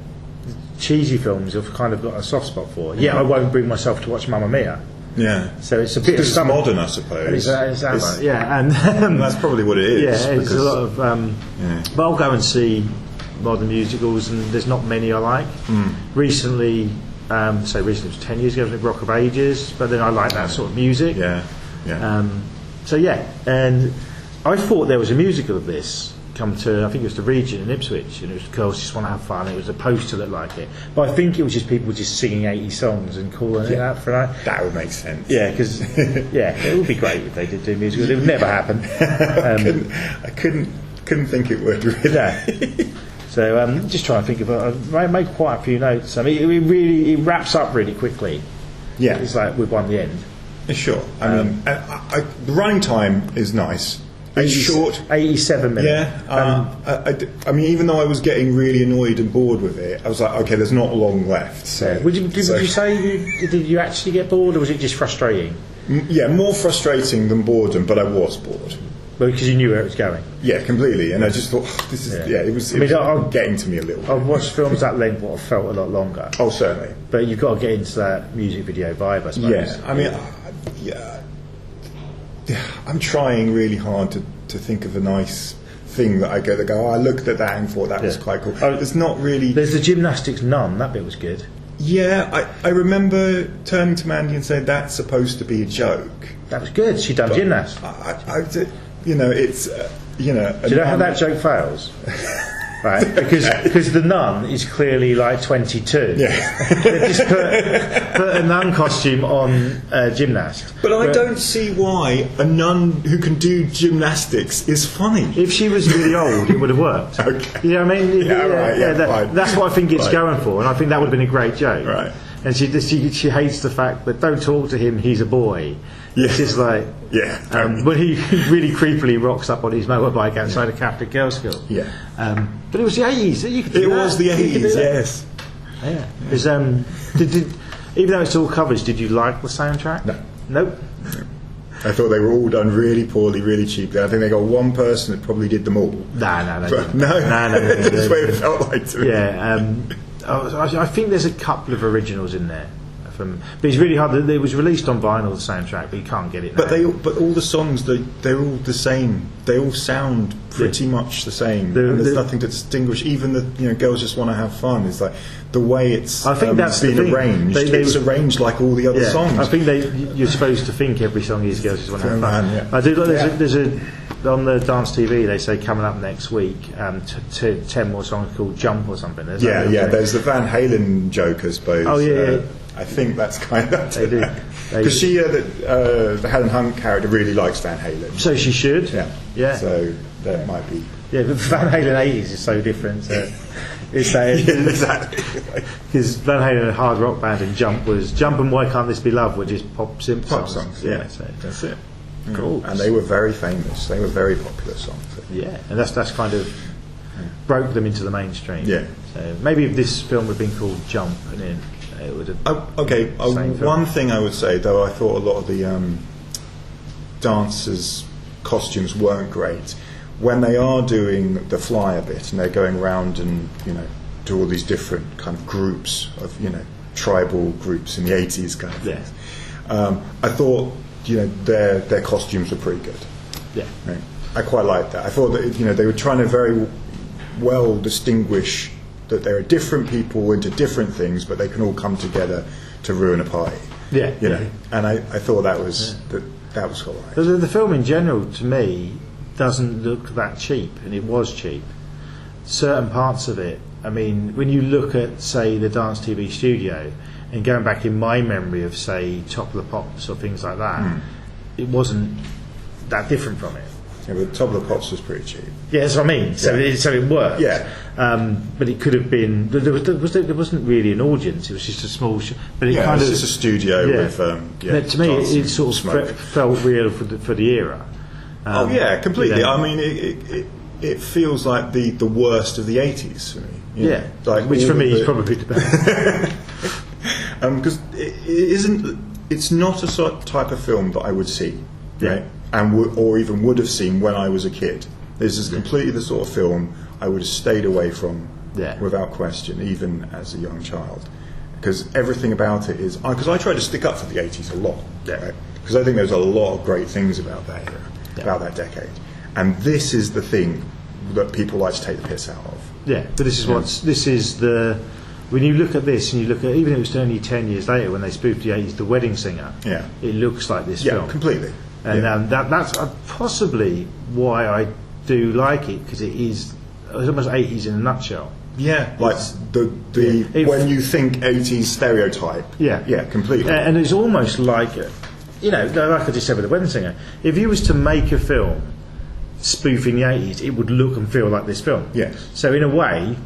cheesy films I've kind of got a soft spot for. Yeah, I won't bring myself to watch Mamma Mia. Yeah. So it's a bit of it's modern, I suppose. And that's probably what it is. Yeah, it's a lot of. But I'll go and see modern musicals, and there's not many I like. Recently it was 10 years ago, Rock of Ages, but then I like that sort of music. Yeah. And I thought there was a musical of this come to, I think it was the Regent in Ipswich, and it was Girls Just Want to Have Fun. It was a poster that like it, but I think it was just people just singing 80 songs and calling it out for that. That would make sense. Yeah, because it would be great if they did do musicals. It would never happen. I couldn't think it would really. No. So just trying to think of I made quite a few notes. I mean, it wraps up really quickly. Yeah, it's like we've won the end. Sure. I mean, the running time is nice. It's short, 87 minutes. Yeah. I mean, even though I was getting really annoyed and bored with it, I was like, okay, there's not long left. So, would you say did you actually get bored, or was it just frustrating? Yeah, more frustrating than boredom, but I was bored. Well, because you knew where it was going. Yeah, completely, and I just thought, this is it was getting to me a little. I've watched films that length what have felt a lot longer. Oh, certainly. But you've got to get into that music video vibe, I suppose. Yeah, I mean, I'm trying really hard to think of a nice thing that I go, I looked at that and thought that was quite cool. There's not really... There's the gymnastics nun, that bit was good. Yeah, I remember turning to Mandy and saying, that's supposed to be a joke. That was good, she'd done gymnasts. It's... do you know how that joke fails? Right, because the nun is clearly like 22. Yeah, they just put a nun costume on a gymnast. But I don't see why a nun who can do gymnastics is funny. If she was really old, it would have worked. Okay. You know what I mean? Right. That's what I think it's going for, and I think that would have been a great joke. Right. And she hates the fact that don't talk to him, he's a boy. Yeah. It's just like when he really creepily rocks up on his motorbike outside a Catholic girls' school. Yeah. But it was the 80s. It was the 80s. Yes. Yeah. Because even though it's all covers, did you like the soundtrack? No. Nope. I thought they were all done really poorly, really cheaply. I think they got one person that probably did them all. No. That's what it felt like to me. Yeah. I think there's a couple of originals in there. But it's really hard. It was released on vinyl, the soundtrack, but you can't get it now. But all the songs, they're all the same. They all sound pretty much the same. And there's nothing to distinguish. Even the Girls Just Want to Have Fun. It's like the way it's been arranged. It's arranged like all the other songs. I think you're supposed to think every song is Girls Just Want to Have Fun. Yeah. I do. There's a on the Dance TV they say coming up next week 10 more songs called Jump or something. There's the Van Halen joke, I suppose. Oh yeah. I think that's kind of they do because the Helen Hunt character really likes Van Halen, so she should. Yeah. So that might be. Yeah, but Van Halen 80s is so different. It's exactly because Van Halen had a hard rock band and Jump and Why Can't This Be Love were just pop songs. Yeah, so that's it. Cool. And they were very famous. They were very popular songs. Yeah, and that's kind of broke them into the mainstream. Yeah. So maybe if this film had been called Jump, and then it would have. One thing I would say, though, I thought a lot of the dancers' costumes weren't great. When they are doing the flyer bit and they're going around and do all these different kind of groups of tribal groups in the 80s kind of things. I thought their costumes were pretty good. Yeah. Right? I quite liked that. I thought that they were trying to very well distinguish that there are different people into different things, but they can all come together to ruin a party. Yeah. And I thought that was that was all right. The film in general, to me, doesn't look that cheap, and it was cheap. Certain parts of it, I mean, when you look at, say, the Dance TV studio, and going back in my memory of, say, Top of the Pops or things like that, it wasn't that different from it. Yeah, but Top of the Pops was pretty cheap. Yeah, that's what I mean. So it worked. Yeah. But it could have been. There wasn't really an audience. It was just a small. But it kind of just a studio with. But to me, it sort of felt real for the era. Completely. I mean, it feels like the worst of the 80s for me. Like which for me is probably the best. Because it's not a sort of type of film that I would see, right? Or even would have seen when I was a kid. This is completely the sort of film I would have stayed away from without question, even as a young child. Because everything about it is... Because I try to stick up for the 80s a lot. Because I think there's a lot of great things about that era, about that decade. And this is the thing that people like to take the piss out of. Yeah, but this is the... When you look at this, and you look at, even if it was only 10 years later when they spoofed the 80s, The Wedding Singer, it looks like this film. Yeah, completely. and that's possibly why I do like it, because it's almost 80s in a nutshell. Yeah, like when you think 80s stereotype. Yeah, completely. And it's almost like, like I just said with the Wedding Singer, if you was to make a film spoofing the 80s, it would look and feel like this film. Yes. So in a way,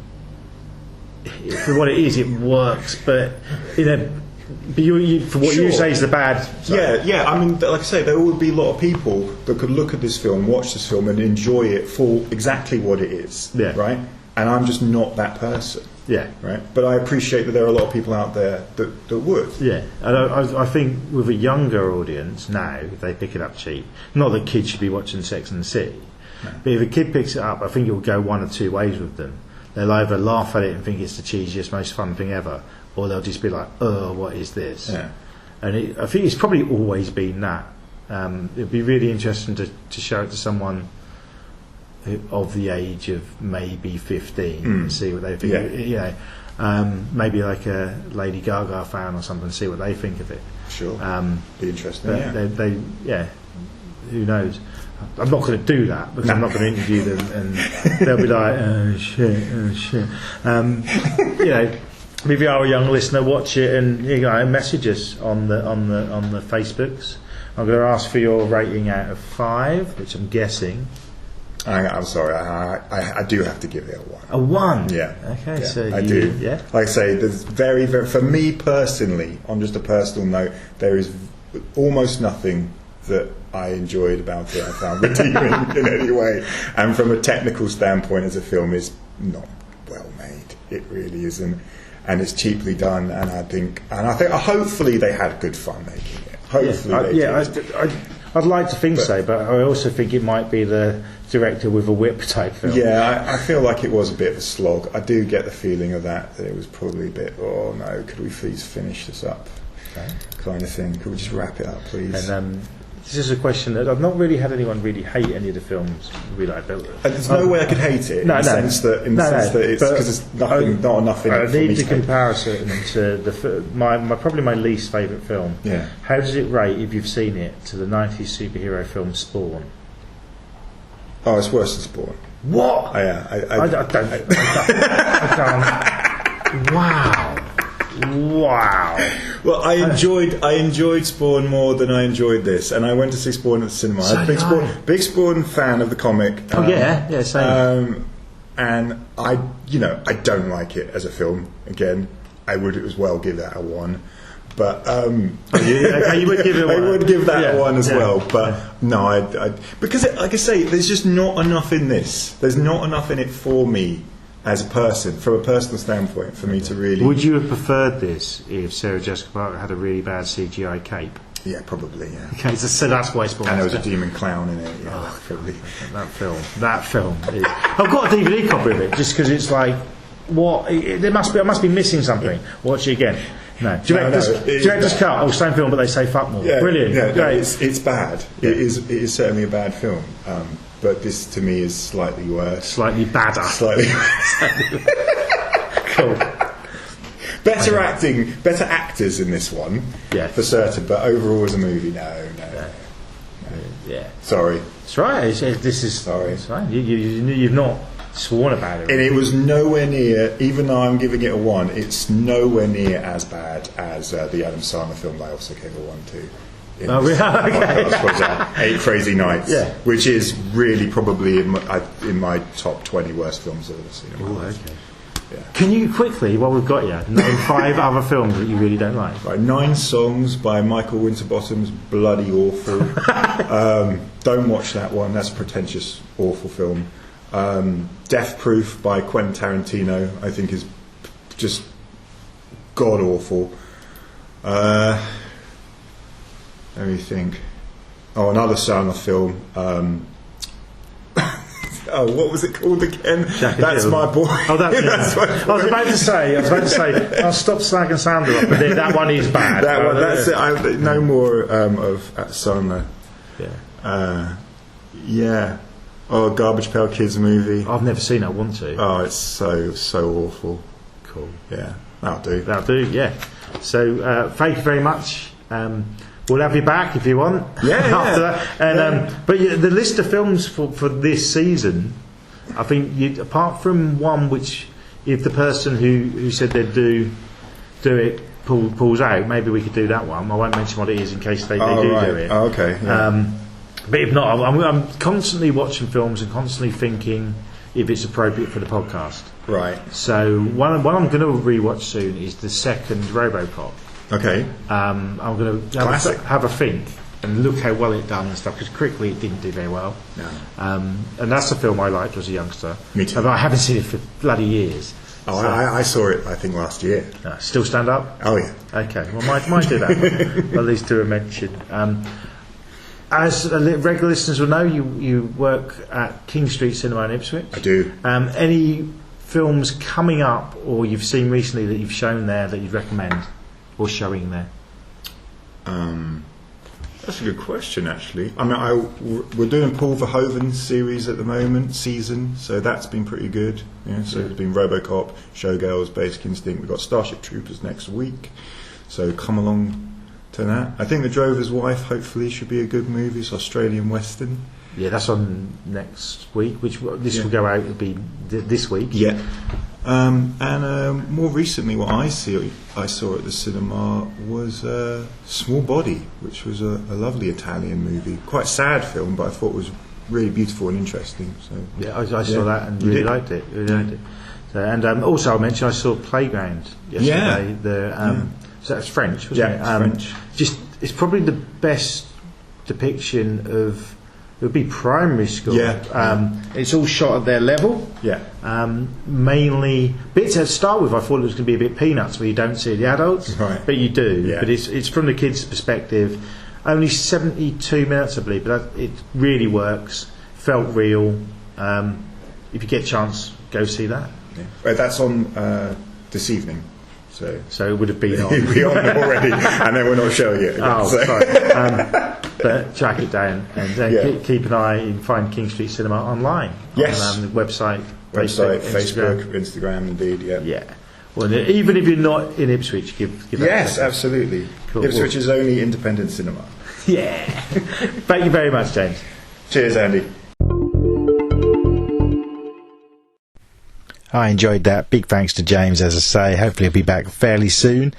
for what it is, it works. But for what you say is the bad side. Yeah. I mean, like I say, there would be a lot of people that could look at this film, watch this film, and enjoy it for exactly what it is. Yeah. Right. And I'm just not that person. Yeah. Right. But I appreciate that there are a lot of people out there that would. Yeah. And I think with a younger audience now, if they pick it up cheap, not that kids should be watching Sex and the City, but if a kid picks it up, I think it will go one or two ways with them. They'll either laugh at it and think it's the cheesiest, most fun thing ever, or they'll just be like, "Oh, what is this?" Yeah. And I think it's probably always been that. It'd be really interesting to show it to someone of the age of maybe 15 and see what they think. Maybe like a Lady Gaga fan or something, see what they think of it. Sure. Be interesting. Who knows? I'm not going to do that, because I'm not going to interview them, and they'll be like, "Oh shit." If you are a young listener, watch it and message us on the Facebooks. I'm going to ask for your rating out of 5, which I'm guessing. I'm sorry, I do have to give it a 1. A 1? Yeah. Okay, yeah, so I do. Yeah. Like I say, there's very, very, for me personally, on just a personal note, there is almost nothing that I enjoyed about it I found redeeming in any way. And from a technical standpoint, as a film, is not well made. It really isn't, and it's cheaply done. And I think hopefully they had good fun making it. Hopefully, they did. I'd like to think so, but I also think it might be the director with a whip type film. Yeah, I feel like it was a bit of a slog. I do get the feeling of that it was probably a bit, oh no, could we please finish this up? Okay. Kind of thing. Could we just wrap it up, please? And this is a question that I've not really had anyone really hate any of the films we like. There's no way I could hate it in the sense that it's because there's not enough in it. I need the comparison to probably my least favourite film. Yeah. How does it rate, if you've seen it, to the 90s superhero film Spawn? Oh, it's worse than Spawn. What? I don't. Wow. Well, I enjoyed Spawn more than I enjoyed this, and I went to see Spawn at the cinema. I'm a big Spawn fan of the comic. Same. And I don't like it as a film. Again, I would as well give that a 1. But you would give it a 1. I would give that a 1 as well. But no, I because like I say, there's just not enough in this. There's not enough in it for me as a person, from a personal standpoint, for me to really. Would you have preferred this if Sarah Jessica Parker had a really bad CGI cape? Yeah, probably. Yeah. Okay, so that's why Spawn. And there was a demon clown in it. Yeah, probably. That film. I've got a DVD copy of it just because it's like, what? I must be missing something. Watch it again. No. Director's cut. Oh, same film, but they say fuck more. Yeah, Brilliant. Yeah, great. It's bad. Yeah. It is certainly a bad film. But this to me is slightly worse. Slightly badder. Cool. Better acting, better actors in this one, for certain. But overall, as a movie, no. Yeah. Sorry. That's right. This is sorry. That's right. You've not sworn about it. And it was nowhere near. Even though I'm giving it a 1, it's nowhere near as bad as the Adam Sandler film that I also gave a 1 to. Okay. 8 Crazy Nights, which is really probably in my top 20 worst films I've ever seen. Okay. Yeah. Can you quickly, while we've got you, name 5 other films that you really don't like? Right, 9 Songs by Michael Winterbottom's bloody awful. Don't watch that one. That's a pretentious, awful film. Death Proof by Quentin Tarantino, I think, is just god awful. Let me think. Oh, another Sandler film. What was it called again? That's My Boy. Oh, that's my boy. I was about to say. I'll stop slagging Sandler off, but that one is bad. That one. That's it. No more of Sandler. Yeah. Oh, Garbage Pail Kids movie. I've never seen it. I want to. Oh, it's so awful. Cool. Yeah, that'll do. Yeah. So, thank you very much. we'll have you back if you want. Yeah, after that. And but the list of films for this season, I think apart from one which, if the person who said they'd do it pulls out, maybe we could do that one. I won't mention what it is in case they do it. Oh, okay. Yeah. But if not, I'm constantly watching films and constantly thinking if it's appropriate for the podcast. Right. So one I'm going to rewatch soon is the second RoboCop. Okay. I'm going to have a think and look how well it done and stuff, because critically it didn't do very well. No. And that's a film I liked as a youngster. Me too. I haven't seen it for bloody years. Oh, so, I saw it, I think, last year. Still stand up? Oh, yeah. Okay, well, might do that one. At least do a mention. As regular listeners will know, you work at King Street Cinema in Ipswich. I do. Any films coming up or you've seen recently that you've shown there that you'd recommend, or showing there? That's a good question, actually. I mean, we're doing Paul Verhoeven's series at the moment, season, so that's been pretty good. Yeah, so there's been RoboCop, Showgirls, Basic Instinct. We've got Starship Troopers next week, so come along to that. I think The Drover's Wife, hopefully, should be a good movie. It's Australian Western. Yeah, that's on next week, which this will go out, it'll be this week. Yeah. And more recently, what I saw at the cinema was Small Body, which was a lovely Italian movie. Quite sad film, but I thought it was really beautiful and interesting. So yeah, I saw that and really liked it. So, and also, I mentioned I saw Playground yesterday. Yeah. So that's French, wasn't it? French. It's probably the best depiction of. It would be primary school. Yeah. It's all shot at their level. Yeah. Mainly bits to start with. I thought it was going to be a bit Peanuts, where you don't see the adults, right. but you do. Yeah. But it's from the kids' perspective. Only 72 minutes, I believe, but it really works. Felt real. If you get a chance, go see that. Yeah. Well, that's on this evening. So it would have been on. It'd be on already, and then we're not showing it again. Sorry. But track it down and keep an eye. You can find King Street Cinema online. Yes. On the website, Facebook, Instagram, indeed. Yeah. Yeah. Well, even if you're not in Ipswich, give that. Yes, absolutely. Cool. Ipswich is only independent cinema. Yeah. Thank you very much, James. Cheers, Andy. I enjoyed that. Big thanks to James, as I say. Hopefully he'll be back fairly soon.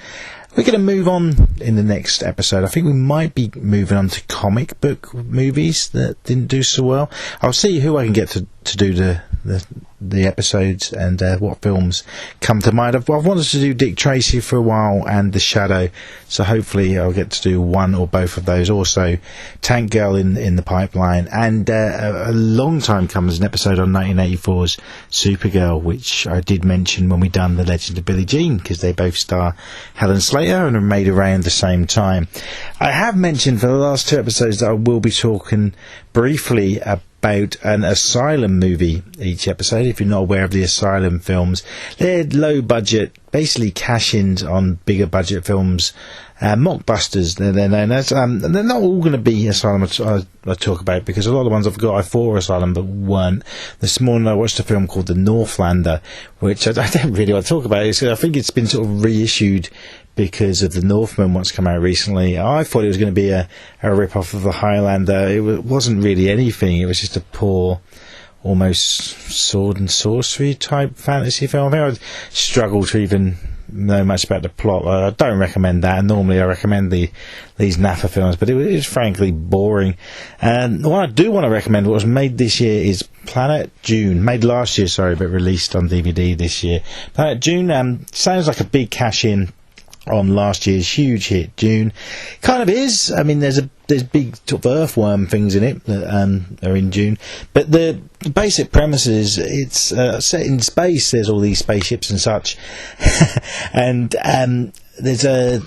We're going to move on in the next episode. I think we might be moving on to comic book movies that didn't do so well. I'll see who I can get to do the episodes and what films come to mind. I've wanted to do Dick Tracy for a while and The Shadow, so hopefully I'll get to do one or both of those. Also Tank Girl in the pipeline, and a long time comes an episode on 1984's Supergirl, which I did mention when we done The Legend of Billie Jean, because they both star Helen Slater and are made around the same time. I have mentioned for the last two episodes that I will be talking briefly about an Asylum movie each episode. If you're not aware of the Asylum films, they're low budget, basically cash-ins on bigger budget films, mockbusters they're known as. They're not all going to be Asylum I talk about, because a lot of the ones I've got are for Asylum but weren't. This morning I watched a film called The Northlander, which I don't really want to talk about. I think it's been sort of reissued because of The Northman once come out recently. I thought it was going to be a rip-off of The Highlander. It wasn't really anything. It was just a poor, almost sword and sorcery type fantasy film. I think I struggle to even know much about the plot. I don't recommend that. Normally I recommend these NAFA films, but it was frankly boring. And what I do want to recommend, what was made this year, is Planet Dune. Made last year, sorry, but released on DVD this year. Planet Dune sounds like a big cash-in on last year's huge hit Dune. Kind of is. I mean, there's big sort of earthworm things in it that are in Dune, but the basic premise is it's set in space. There's all these spaceships and such, and there's a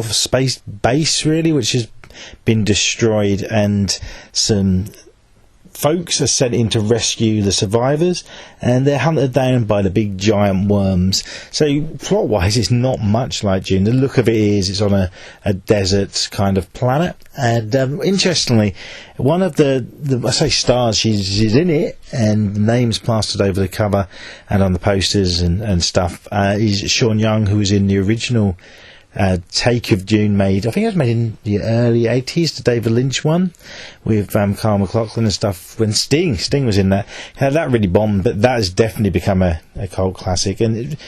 space base really which has been destroyed, and some folks are sent in to rescue the survivors, and they're hunted down by the big giant worms. So plot wise it's not much like Dune. The look of it is it's on a desert kind of planet, and interestingly one of the I say stars, she's in it, and the name's plastered over the cover and on the posters and stuff, is Sean Young, who was in the original take of Dune made. I think it was made in the early 80s, the David Lynch one with Carl McLachlan and stuff. When Sting was in that, that really bombed, but that has definitely become a cult classic, and it,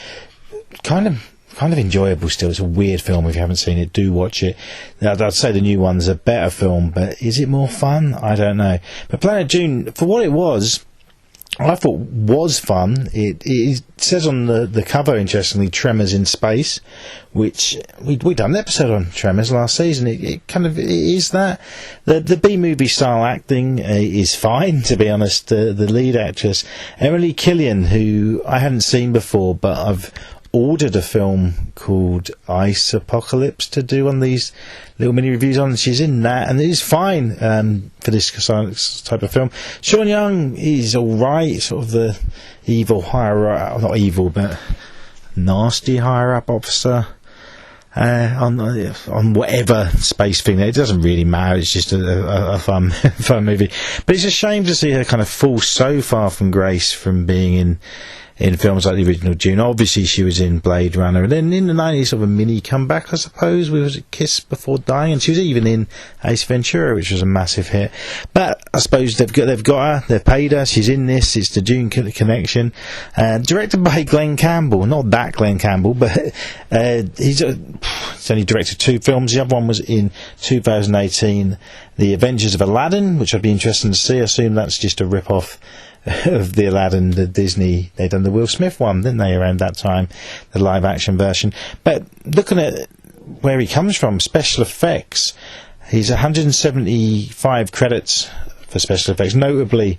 kind of enjoyable still. It's a weird film. If you haven't seen it, do watch it. I'd say the new one's a better film, but is it more fun? I don't know. But Planet Dune, for what it was, I thought was fun. It says on the cover, interestingly, Tremors in Space, which we done an episode on Tremors last season. It is that. The B-movie style acting is fine, to be honest. The lead actress, Emily Killian, who I hadn't seen before, but I've ordered a film called Ice Apocalypse to do on these little mini reviews on. She's in that, and it is fine for this type of film. Sean Young is alright, sort of the evil not evil, but nasty higher up officer on whatever space thing. It doesn't really matter. It's just a fun movie. But it's a shame to see her kind of fall so far from grace from being in films like the original Dune. Obviously she was in Blade Runner, and then in the 90s sort of a mini comeback, I suppose, with A Kiss Before Dying, and she was even in Ace Ventura, which was a massive hit. But I suppose they've got her, they've paid her, she's in this. It's the Dune connection, directed by Glenn Campbell. Not that Glenn Campbell, but he's only directed 2 films. The other one was in 2018, The Adventures of Aladdin, which I'd be interested to see. I assume that's just a rip-off of the Aladdin, the Disney. They done the Will Smith one, didn't they, around that time, the live action version. But looking at where he comes from, special effects, he's 175 credits for special effects, notably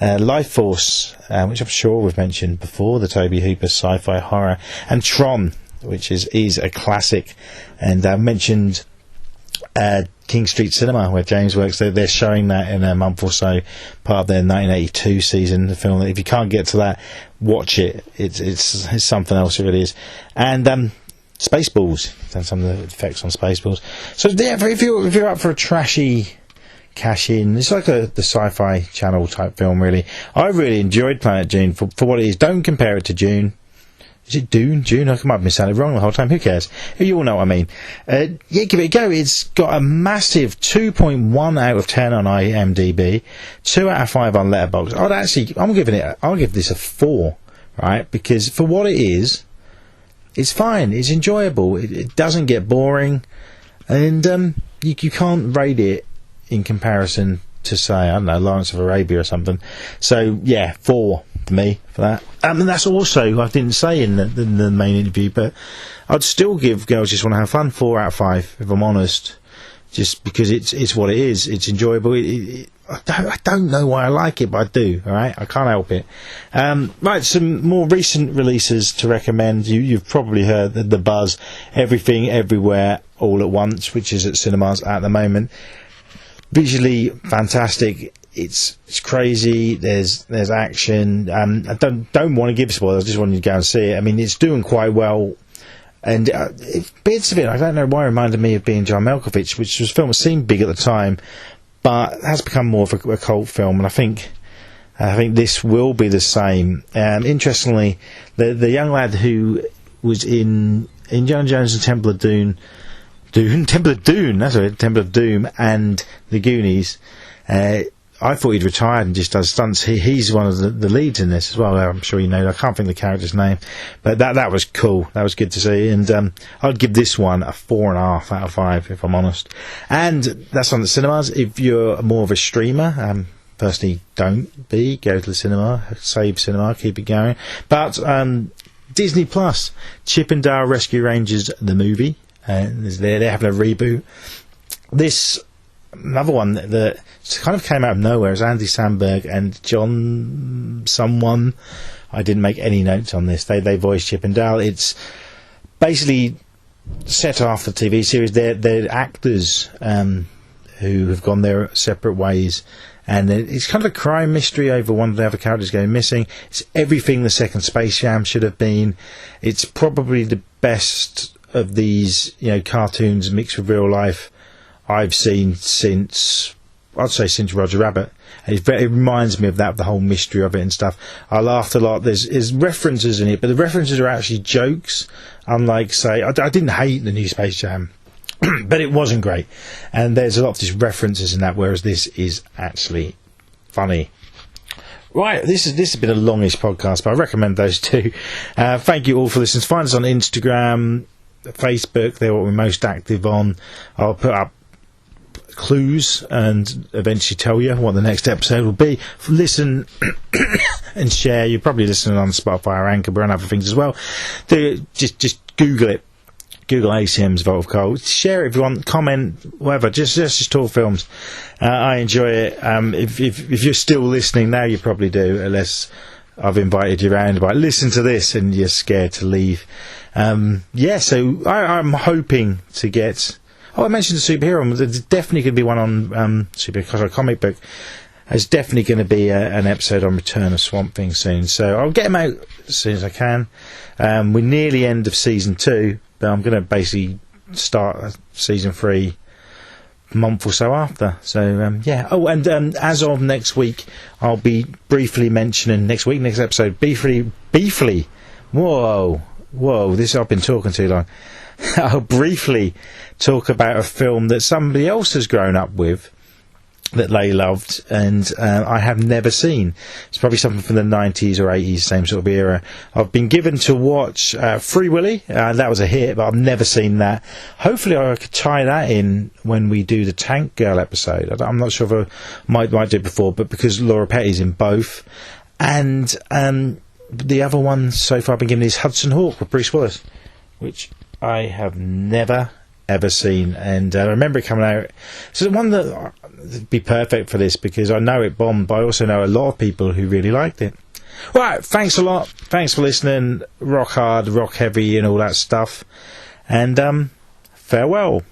Life Force, which I'm sure we've mentioned before, the Tobe Hooper sci-fi horror, and Tron, which is a classic. And I mentioned King Street Cinema, where James works. They're showing that in a month or so, part of their 1982 season, the film. If you can't get to that, watch it. It's something else, it really is. And Spaceballs, done some of the effects on Spaceballs. So yeah, if you're up for a trashy cash in, it's like the Sci-Fi Channel type film, really. I really enjoyed Planet Dune for what it is. Don't compare it to Dune. Is it Dune? June? I might have been saying it wrong the whole time. Who cares? You all know what I mean. Yeah, give it a go. It's got a massive 2.1 out of 10 on IMDb, 2 out of 5 on Letterboxd. I'll give this a 4, right? Because for what it is, it's fine. It's enjoyable. It doesn't get boring, and you can't rate it in comparison to, say, I don't know, Lawrence of Arabia or something. So yeah, 4 for me for that. And that's also, I didn't say in the main interview, but I'd still give Girls Just Want to Have Fun 4 out of 5, if I'm honest, just because it's what it is. It's enjoyable. I don't know why I like it, but I do. All right, I can't help it. Right, some more recent releases to recommend. You've probably heard the buzz, Everything Everywhere All at Once, which is at cinemas at the moment. Visually fantastic. It's crazy. There's action. I don't want to give spoilers. I just wanted to go and see it. I mean, it's doing quite well, and bits of it, I don't know why, it reminded me of Being John Malkovich, which was a film that seemed big at the time, but has become more of a cult film. And I think this will be the same. Interestingly, the young lad who was in Indiana Jones and Temple of Doom, that's it, Temple of Doom, and The Goonies. I thought he'd retired and just does stunts. He's one of the leads in this as well. I'm sure you know. I can't think of the character's name, but that was cool. That was good to see. And I'd give this one a 4.5 out of 5, if I'm honest. And that's on the cinemas. If you're more of a streamer, personally, don't go to the cinema. Save cinema, keep it going. But Disney Plus, Chip and Dale Rescue Rangers, the movie. They're having a reboot. This another one that kind of came out of nowhere is Andy Samberg and John someone. I didn't make any notes on this. They voiced Chip and Dale. It's basically set after the TV series. They're actors who have gone their separate ways, and it's kind of a crime mystery over one of the other characters going missing. It's everything the second Space Jam should have been. It's probably the best of these, cartoons mixed with real life I've seen since I'd say since Roger Rabbit. It reminds me of that, the whole mystery of it and stuff. I laughed a lot. There's references in it, but the references are actually jokes. Unlike, say, I didn't hate the new Space Jam, but it wasn't great. And there's a lot of just references in that, whereas this is actually funny. Right, this has been a longish podcast, but I recommend those two. Thank you all for listening. Find us on Instagram, Facebook. They're what we're most active on. I'll put up clues and eventually tell you what the next episode will be. Listen and share. You're probably listening on Spotify or Anchor and other things as well. Just Google it. Google ACM's Vault of Coal. Share it if you want. Comment, whatever. Just talk films. I enjoy it. If you're still listening now, you probably do, unless I've invited you around. But listen to this and you're scared to leave. So I'm hoping to get... I mentioned the superhero. There's definitely going to be one on superhero comic book. There's definitely going to be an episode on Return of Swamp Thing soon. So I'll get them out as soon as I can. We're near the end of season 2, but I'm going to basically start season 3 a month or so after. So Oh, and as of next week, I'll be briefly mentioning next episode. Briefly. Whoa! I've been talking too long. I'll briefly talk about a film that somebody else has grown up with that they loved, and I have never seen. It's probably something from the 90s or 80s, same sort of era. I've been given to watch Free Willy. That was a hit, but I've never seen that. Hopefully I could tie that in when we do the Tank Girl episode. I'm not sure if I might do it before, but because Laura Petty's in both. And the other one so far I've been given is Hudson Hawk with Bruce Willis, which I have never ever seen, and I remember it coming out. So the one that would be perfect for this, because I know it bombed, but I also know a lot of people who really liked it. Right, thanks a lot. Thanks for listening. Rock hard, rock heavy, and all that stuff. And farewell.